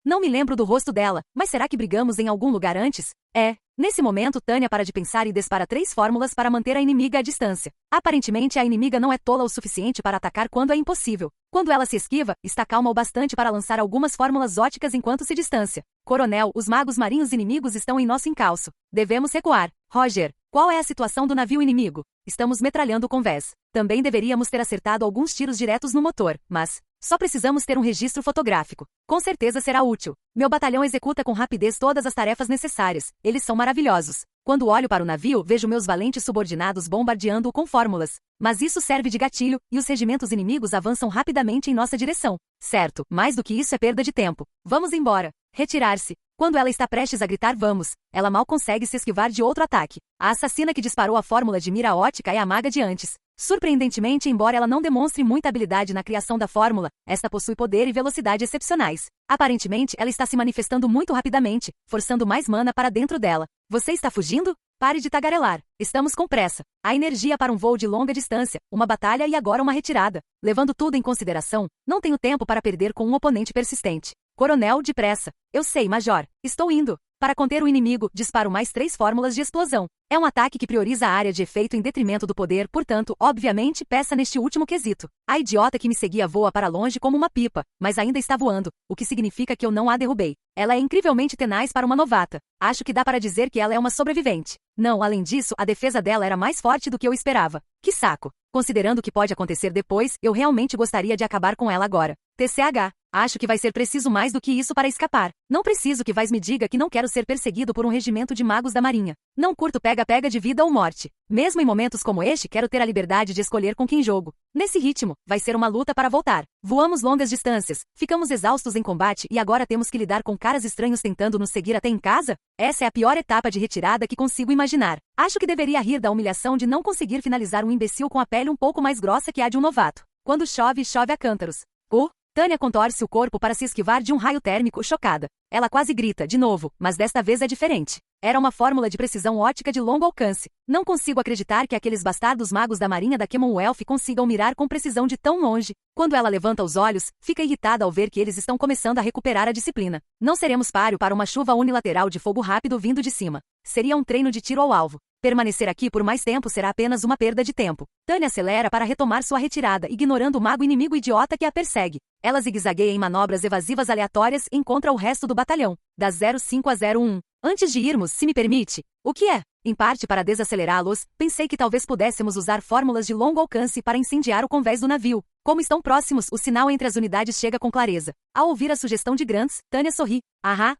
Não me lembro do rosto dela, mas será que brigamos em algum lugar antes? Nesse momento, Tânia para de pensar e dispara 3 fórmulas para manter a inimiga à distância. Aparentemente, a inimiga não é tola o suficiente para atacar quando é impossível. Quando ela se esquiva, está calma o bastante para lançar algumas fórmulas óticas enquanto se distancia. Coronel, os magos marinhos inimigos estão em nosso encalço. Devemos recuar. Roger, qual é a situação do navio inimigo? Estamos metralhando o convés. Também deveríamos ter acertado alguns tiros diretos no motor, mas só precisamos ter um registro fotográfico. Com certeza será útil. Meu batalhão executa com rapidez todas as tarefas necessárias. Eles são maravilhosos. Quando olho para o navio, vejo meus valentes subordinados bombardeando-o com fórmulas. Mas isso serve de gatilho, e os regimentos inimigos avançam rapidamente em nossa direção. Certo, mais do que isso é perda de tempo. Vamos embora. Retirar-se. Quando ela está prestes a gritar vamos, ela mal consegue se esquivar de outro ataque. A assassina que disparou a fórmula de mira ótica é a maga de antes. Surpreendentemente, embora ela não demonstre muita habilidade na criação da fórmula, esta possui poder e velocidade excepcionais. Aparentemente, ela está se manifestando muito rapidamente, forçando mais mana para dentro dela. Você está fugindo? Pare de tagarelar. Estamos com pressa. Há energia para um voo de longa distância, uma batalha e agora uma retirada. Levando tudo em consideração, não tenho tempo para perder com um oponente persistente. Coronel, depressa. Eu sei, Major. Estou indo. Para conter o inimigo, disparo mais 3 fórmulas de explosão. É um ataque que prioriza a área de efeito em detrimento do poder, portanto, obviamente, peça neste último quesito. A idiota que me seguia voa para longe como uma pipa, mas ainda está voando, o que significa que eu não a derrubei. Ela é incrivelmente tenaz para uma novata. Acho que dá para dizer que ela é uma sobrevivente. Não, além disso, a defesa dela era mais forte do que eu esperava. Que saco. Considerando o que pode acontecer depois, eu realmente gostaria de acabar com ela agora. TCH. Acho que vai ser preciso mais do que isso para escapar. Não preciso que Vais me diga que não quero ser perseguido por um regimento de magos da marinha. Não curto pega-pega de vida ou morte. Mesmo em momentos como este, quero ter a liberdade de escolher com quem jogo. Nesse ritmo, vai ser uma luta para voltar. Voamos longas distâncias, ficamos exaustos em combate e agora temos que lidar com caras estranhos tentando nos seguir até em casa? Essa é a pior etapa de retirada que consigo imaginar. Acho que deveria rir da humilhação de não conseguir finalizar um imbecil com a pele um pouco mais grossa que a de um novato. Quando chove, chove a cântaros. Tânia contorce o corpo para se esquivar de um raio térmico, chocada. Ela quase grita, de novo, mas desta vez é diferente. Era uma fórmula de precisão ótica de longo alcance. Não consigo acreditar que aqueles bastardos magos da marinha da Commonwealth consigam mirar com precisão de tão longe. Quando ela levanta os olhos, fica irritada ao ver que eles estão começando a recuperar a disciplina. Não seremos páreo para uma chuva unilateral de fogo rápido vindo de cima. Seria um treino de tiro ao alvo. Permanecer aqui por mais tempo será apenas uma perda de tempo. Tânia acelera para retomar sua retirada, ignorando o mago inimigo idiota que a persegue. Ela zigue-zagueia em manobras evasivas aleatórias e encontra o resto do batalhão, da 05 a 01. Antes de irmos, se me permite. O que é? Em parte para desacelerá-los, pensei que talvez pudéssemos usar fórmulas de longo alcance para incendiar o convés do navio. Como estão próximos, o sinal entre as unidades chega com clareza. Ao ouvir a sugestão de Grants, Tânia sorri.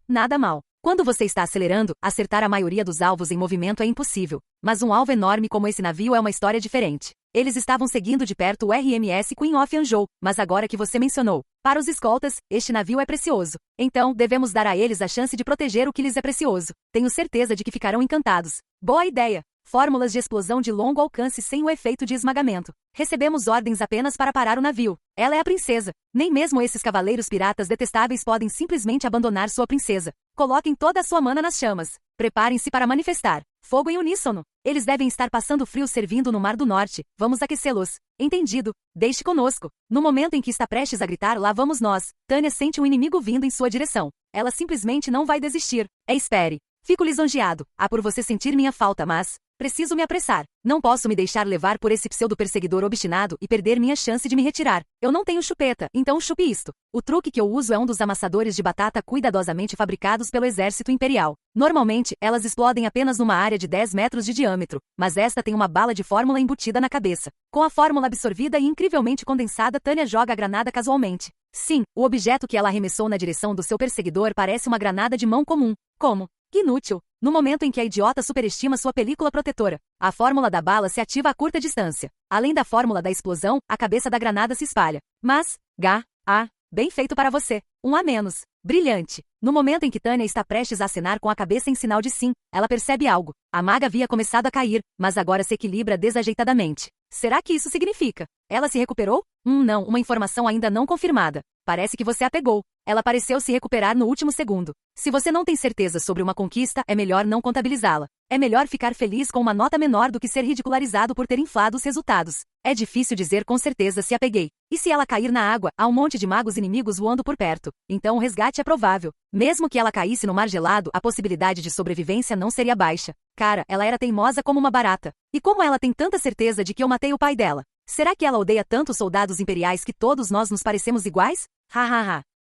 Nada mal. Quando você está acelerando, acertar a maioria dos alvos em movimento é impossível. Mas um alvo enorme como esse navio é uma história diferente. Eles estavam seguindo de perto o RMS Queen of Anjou, mas agora que você mencionou, para os escoltas, este navio é precioso. Então, devemos dar a eles a chance de proteger o que lhes é precioso. Tenho certeza de que ficarão encantados. Boa ideia! Fórmulas de explosão de longo alcance sem o efeito de esmagamento. Recebemos ordens apenas para parar o navio. Ela é a princesa. Nem mesmo esses cavaleiros piratas detestáveis podem simplesmente abandonar sua princesa. Coloquem toda a sua mana nas chamas. Preparem-se para manifestar. Fogo em uníssono. Eles devem estar passando frio servindo no Mar do Norte. Vamos aquecê-los. Entendido. Deixe conosco. No momento em que está prestes a gritar, lá vamos nós. Tânia sente um inimigo vindo em sua direção. Ela simplesmente não vai desistir. Espere. Fico lisonjeado. Por você sentir minha falta, mas Preciso me apressar. Não posso me deixar levar por esse pseudo-perseguidor obstinado e perder minha chance de me retirar. Eu não tenho chupeta, então chupe isto. O truque que eu uso é um dos amassadores de batata cuidadosamente fabricados pelo Exército Imperial. Normalmente, elas explodem apenas numa área de 10 metros de diâmetro, mas esta tem uma bala de fórmula embutida na cabeça. Com a fórmula absorvida e incrivelmente condensada, Tânia joga a granada casualmente. Sim, o objeto que ela arremessou na direção do seu perseguidor parece uma granada de mão comum. Como? Que inútil! No momento em que a idiota superestima sua película protetora, a fórmula da bala se ativa a curta distância. Além da fórmula da explosão, a cabeça da granada se espalha. Mas, bem feito para você. Um a menos. Brilhante. No momento em que Tânia está prestes a acenar com a cabeça em sinal de sim, ela percebe algo. A maga havia começado a cair, mas agora se equilibra desajeitadamente. Será que isso significa? Ela se recuperou? Não, uma informação ainda não confirmada. Parece que você a pegou. Ela pareceu se recuperar no último segundo. Se você não tem certeza sobre uma conquista, é melhor não contabilizá-la. É melhor ficar feliz com uma nota menor do que ser ridicularizado por ter inflado os resultados. É difícil dizer com certeza se a peguei. E se ela cair na água, há um monte de magos inimigos voando por perto. Então o resgate é provável. Mesmo que ela caísse no mar gelado, a possibilidade de sobrevivência não seria baixa. Cara, ela era teimosa como uma barata. E como ela tem tanta certeza de que eu matei o pai dela? Será que ela odeia tanto os soldados imperiais que todos nós nos parecemos iguais?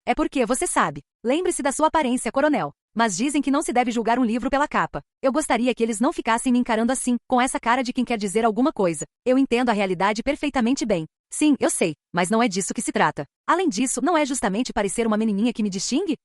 É porque, você sabe. Lembre-se da sua aparência, coronel. Mas dizem que não se deve julgar um livro pela capa. Eu gostaria que eles não ficassem me encarando assim, com essa cara de quem quer dizer alguma coisa. Eu entendo a realidade perfeitamente bem. Sim, eu sei, mas não é disso que se trata. Além disso, não é justamente parecer uma menininha que me distingue?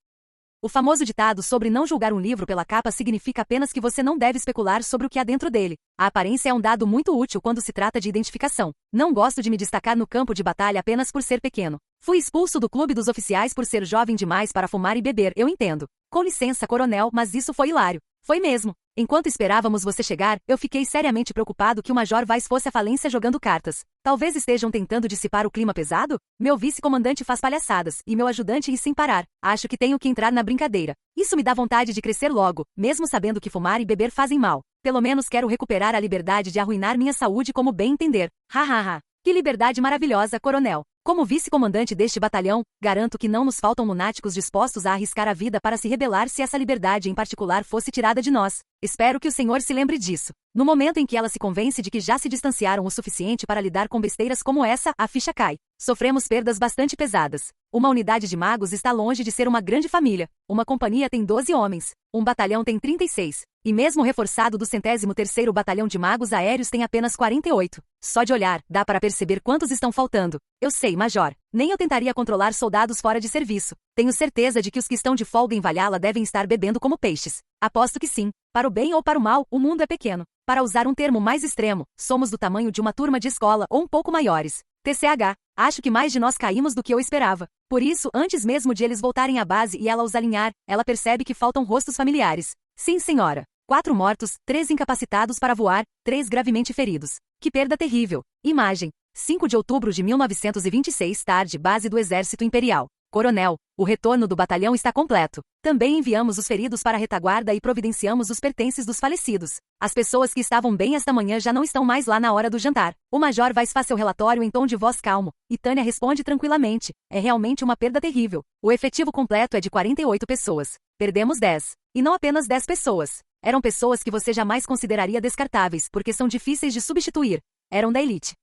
O famoso ditado sobre não julgar um livro pela capa significa apenas que você não deve especular sobre o que há dentro dele. A aparência é um dado muito útil quando se trata de identificação. Não gosto de me destacar no campo de batalha apenas por ser pequeno. Fui expulso do clube dos oficiais por ser jovem demais para fumar e beber, eu entendo. Com licença, coronel, mas isso foi hilário. Foi mesmo. Enquanto esperávamos você chegar, eu fiquei seriamente preocupado que o Major Weiss fosse à falência jogando cartas. Talvez estejam tentando dissipar o clima pesado? Meu vice-comandante faz palhaçadas, e meu ajudante ri sem parar. Acho que tenho que entrar na brincadeira. Isso me dá vontade de crescer logo, mesmo sabendo que fumar e beber fazem mal. Pelo menos quero recuperar a liberdade de arruinar minha saúde como bem entender. Que liberdade maravilhosa, coronel. Como vice-comandante deste batalhão, garanto que não nos faltam lunáticos dispostos a arriscar a vida para se rebelar se essa liberdade em particular fosse tirada de nós. Espero que o senhor se lembre disso. No momento em que ela se convence de que já se distanciaram o suficiente para lidar com besteiras como essa, a ficha cai. Sofremos perdas bastante pesadas. Uma unidade de magos está longe de ser uma grande família. Uma companhia tem 12 homens. Um batalhão tem 36. E mesmo reforçado do 103º Batalhão de Magos Aéreos tem apenas 48. Só de olhar, dá para perceber quantos estão faltando. Eu sei, Major. Nem eu tentaria controlar soldados fora de serviço. Tenho certeza de que os que estão de folga em Valhalla devem estar bebendo como peixes. Aposto que sim. Para o bem ou para o mal, o mundo é pequeno. Para usar um termo mais extremo, somos do tamanho de uma turma de escola ou um pouco maiores. TCH. Acho que mais de nós caímos do que eu esperava. Por isso, antes mesmo de eles voltarem à base e ela os alinhar, ela percebe que faltam rostos familiares. Sim, senhora. 4 mortos, 3 incapacitados para voar, 3 gravemente feridos. Que perda terrível. Imagem. 5 de outubro de 1926, tarde, base do Exército Imperial. Coronel, o retorno do batalhão está completo. Também enviamos os feridos para a retaguarda e providenciamos os pertences dos falecidos. As pessoas que estavam bem esta manhã já não estão mais lá na hora do jantar. O Major Weiss faz seu relatório em tom de voz calmo, e Tânia responde tranquilamente. É realmente uma perda terrível. O efetivo completo é de 48 pessoas. Perdemos 10. E não apenas 10 pessoas. Eram pessoas que você jamais consideraria descartáveis, porque são difíceis de substituir. Eram da elite.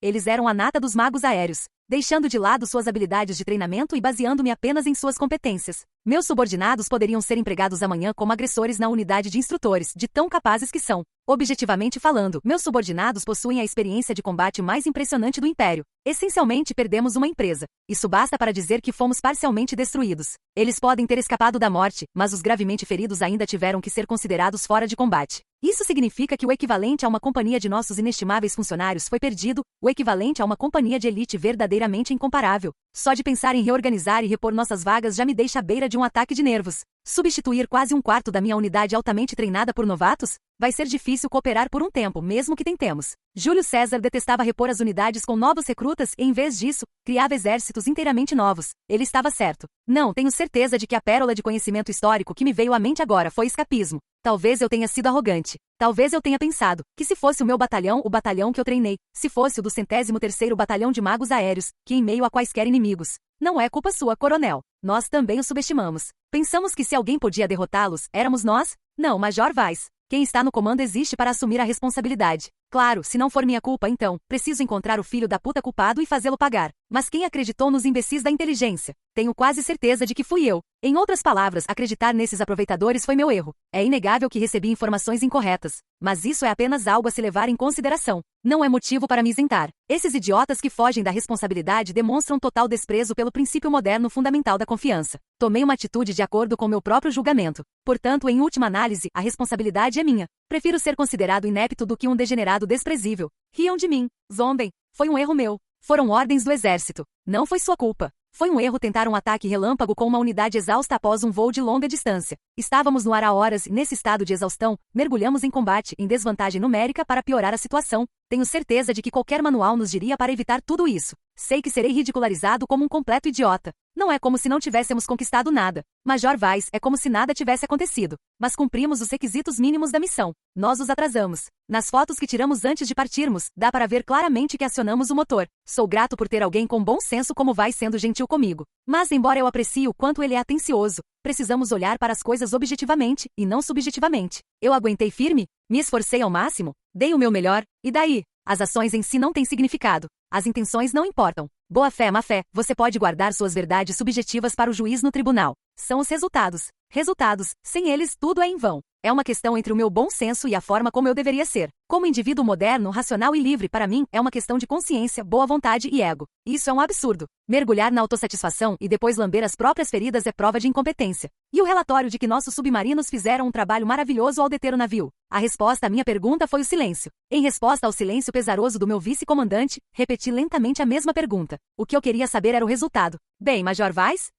Eles eram a nata dos magos aéreos. Deixando de lado suas habilidades de treinamento e baseando-me apenas em suas competências. Meus subordinados poderiam ser empregados amanhã como agressores na unidade de instrutores, de tão capazes que são. Objetivamente falando, meus subordinados possuem a experiência de combate mais impressionante do Império. Essencialmente perdemos uma empresa. Isso basta para dizer que fomos parcialmente destruídos. Eles podem ter escapado da morte, mas os gravemente feridos ainda tiveram que ser considerados fora de combate. Isso significa que o equivalente a uma companhia de nossos inestimáveis funcionários foi perdido, o equivalente a uma companhia de elite verdadeiramente incomparável. Só de pensar em reorganizar e repor nossas vagas já me deixa à beira de um ataque de nervos. Substituir quase um quarto da minha unidade altamente treinada por novatos? Vai ser difícil cooperar por um tempo, mesmo que tentemos. Júlio César detestava repor as unidades com novos recrutas e, em vez disso, criava exércitos inteiramente novos. Ele estava certo. Não, tenho certeza de que a pérola de conhecimento histórico que me veio à mente agora foi escapismo. Talvez eu tenha sido arrogante. Talvez eu tenha pensado que se fosse o meu batalhão, o batalhão que eu treinei, se fosse o do 103º Batalhão de Magos Aéreos, que em meio a quaisquer inimigos. Não é culpa sua, coronel. Nós também o subestimamos. Pensamos que se alguém podia derrotá-los, éramos nós? Não, Major Weiss. Quem está no comando existe para assumir a responsabilidade. Claro, se não for minha culpa, então, preciso encontrar o filho da puta culpado e fazê-lo pagar. Mas quem acreditou nos imbecis da inteligência? Tenho quase certeza de que fui eu. Em outras palavras, acreditar nesses aproveitadores foi meu erro. É inegável que recebi informações incorretas. Mas isso é apenas algo a se levar em consideração. Não é motivo para me isentar. Esses idiotas que fogem da responsabilidade demonstram total desprezo pelo princípio moderno fundamental da confiança. Tomei uma atitude de acordo com meu próprio julgamento. Portanto, em última análise, a responsabilidade é minha. Prefiro ser considerado inepto do que um degenerado desprezível. Riam de mim. Zombem. Foi um erro meu. Foram ordens do exército. Não foi sua culpa. Foi um erro tentar um ataque relâmpago com uma unidade exausta após um voo de longa distância. Estávamos no ar há horas e, nesse estado de exaustão, mergulhamos em combate, em desvantagem numérica para piorar a situação. Tenho certeza de que qualquer manual nos diria para evitar tudo isso. Sei que serei ridicularizado como um completo idiota. Não é como se não tivéssemos conquistado nada. Major Weiss, é como se nada tivesse acontecido. Mas cumprimos os requisitos mínimos da missão. Nós os atrasamos. Nas fotos que tiramos antes de partirmos, dá para ver claramente que acionamos o motor. Sou grato por ter alguém com bom senso como Weiss sendo gentil comigo. Mas embora eu aprecie o quanto ele é atencioso, precisamos olhar para as coisas objetivamente, e não subjetivamente. Eu aguentei firme? Me esforcei ao máximo? Dei o meu melhor? E daí? As ações em si não têm significado. As intenções não importam. Boa fé, má fé, você pode guardar suas verdades subjetivas para o juiz no tribunal. São os resultados. Resultados, sem eles tudo é em vão. É uma questão entre o meu bom senso e a forma como eu deveria ser. Como indivíduo moderno, racional e livre, para mim, é uma questão de consciência, boa vontade e ego. Isso é um absurdo. Mergulhar na autossatisfação e depois lamber as próprias feridas é prova de incompetência. E o relatório de que nossos submarinos fizeram um trabalho maravilhoso ao deter o navio? A resposta à minha pergunta foi o silêncio. Em resposta ao silêncio pesaroso do meu vice-comandante, repeti lentamente a mesma pergunta. O que eu queria saber era o resultado. Bem, Major Weiss?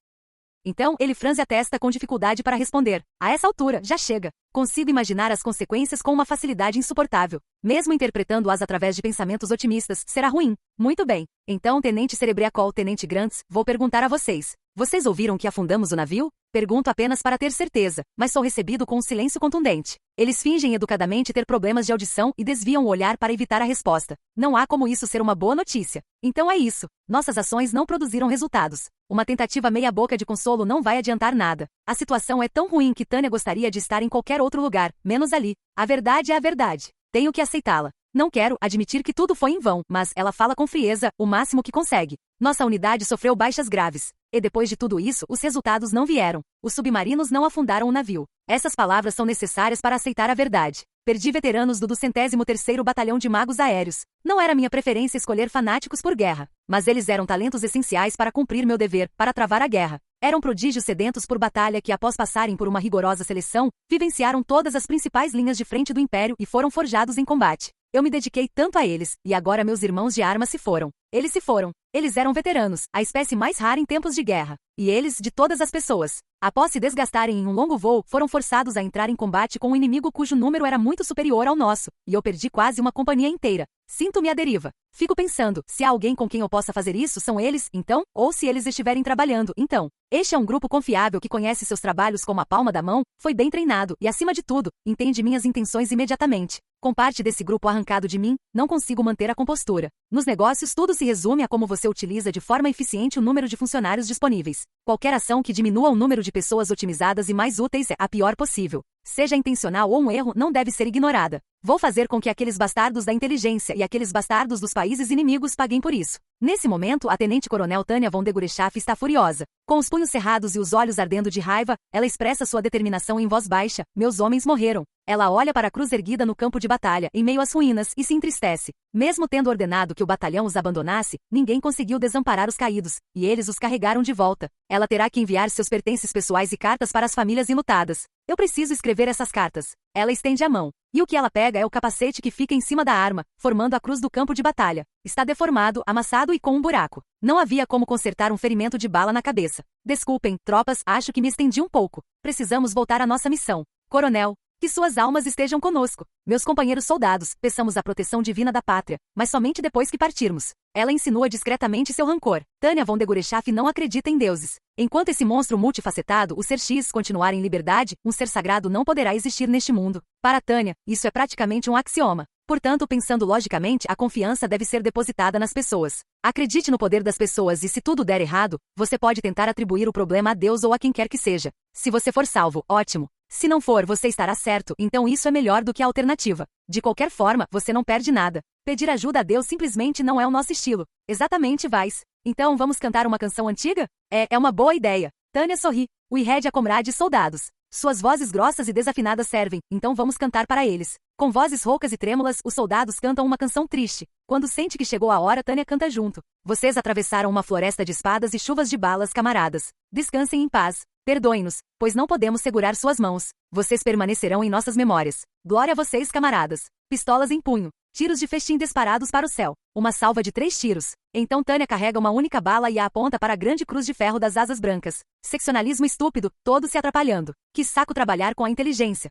Então, ele franze a testa com dificuldade para responder. A essa altura, já chega. Consigo imaginar as consequências com uma facilidade insuportável. Mesmo interpretando-as através de pensamentos otimistas, será ruim. Muito bem. Então, Tenente Cerebriacol, Tenente Grants, vou perguntar a vocês. Vocês ouviram que afundamos o navio? Pergunto apenas para ter certeza, mas sou recebido com um silêncio contundente. Eles fingem educadamente ter problemas de audição e desviam o olhar para evitar a resposta. Não há como isso ser uma boa notícia. Então é isso. Nossas ações não produziram resultados. Uma tentativa meia-boca de consolo não vai adiantar nada. A situação é tão ruim que Tânia gostaria de estar em qualquer outro lugar, menos ali. A verdade é a verdade. Tenho que aceitá-la. Não quero admitir que tudo foi em vão, mas ela fala com frieza, o máximo que consegue. Nossa unidade sofreu baixas graves. E depois de tudo isso, os resultados não vieram. Os submarinos não afundaram o navio. Essas palavras são necessárias para aceitar a verdade. Perdi veteranos do 203º Batalhão de Magos Aéreos. Não era minha preferência escolher fanáticos por guerra. Mas eles eram talentos essenciais para cumprir meu dever, para travar a guerra. Eram prodígios sedentos por batalha que, após passarem por uma rigorosa seleção, vivenciaram todas as principais linhas de frente do Império e foram forjados em combate. Eu me dediquei tanto a eles, e agora meus irmãos de armas se foram. Eles se foram. Eles eram veteranos, a espécie mais rara em tempos de guerra. E eles, de todas as pessoas, após se desgastarem em um longo voo, foram forçados a entrar em combate com um inimigo cujo número era muito superior ao nosso, e eu perdi quase uma companhia inteira. Sinto-me à deriva. Fico pensando, se há alguém com quem eu possa fazer isso, são eles, então? Ou se eles estiverem trabalhando, então? Este é um grupo confiável que conhece seus trabalhos como a palma da mão, foi bem treinado, e acima de tudo, entende minhas intenções imediatamente. Com parte desse grupo arrancado de mim, não consigo manter a compostura. Nos negócios, tudo se resume a como você utiliza de forma eficiente o número de funcionários disponíveis. Qualquer ação que diminua o número de pessoas otimizadas e mais úteis é a pior possível. Seja intencional ou um erro, não deve ser ignorada. Vou fazer com que aqueles bastardos da inteligência e aqueles bastardos dos países inimigos paguem por isso. Nesse momento, a tenente-coronel Tânia von Degurechaff está furiosa. Com os punhos cerrados e os olhos ardendo de raiva, ela expressa sua determinação em voz baixa. Meus homens morreram. Ela olha para a cruz erguida no campo de batalha, em meio às ruínas, e se entristece. Mesmo tendo ordenado que o batalhão os abandonasse, ninguém conseguiu desamparar os caídos, e eles os carregaram de volta. Ela terá que enviar seus pertences pessoais e cartas para as famílias enlutadas. Eu preciso escrever essas cartas. Ela estende a mão. E o que ela pega é o capacete que fica em cima da arma, formando a cruz do campo de batalha. Está deformado, amassado e com um buraco. Não havia como consertar um ferimento de bala na cabeça. Desculpem, tropas, acho que me estendi um pouco. Precisamos voltar à nossa missão. Coronel, que suas almas estejam conosco. Meus companheiros soldados, peçamos a proteção divina da pátria, mas somente depois que partirmos. Ela insinua discretamente seu rancor. Tânia von Degurechaff não acredita em deuses. Enquanto esse monstro multifacetado, o Ser X, continuar em liberdade, um ser sagrado não poderá existir neste mundo. Para Tânia, isso é praticamente um axioma. Portanto, pensando logicamente, a confiança deve ser depositada nas pessoas. Acredite no poder das pessoas e se tudo der errado, você pode tentar atribuir o problema a Deus ou a quem quer que seja. Se você for salvo, ótimo. Se não for, você estará certo, então isso é melhor do que a alternativa. De qualquer forma, você não perde nada. Pedir ajuda a Deus simplesmente não é o nosso estilo. Exatamente, vais. Então vamos cantar uma canção antiga? É uma boa ideia. Tânia sorri. We had a comrade soldados. Suas vozes grossas e desafinadas servem, então vamos cantar para eles. Com vozes roucas e trêmulas, os soldados cantam uma canção triste. Quando sente que chegou a hora, Tânia canta junto. Vocês atravessaram uma floresta de espadas e chuvas de balas, camaradas. Descansem em paz. Perdoem-nos, pois não podemos segurar suas mãos. Vocês permanecerão em nossas memórias. Glória a vocês, camaradas. Pistolas em punho. Tiros de festim disparados para o céu. Uma salva de 3 tiros. Então Tânia carrega uma única bala e a aponta para a grande cruz de ferro das asas brancas. Seccionalismo estúpido, todos se atrapalhando. Que saco trabalhar com a inteligência.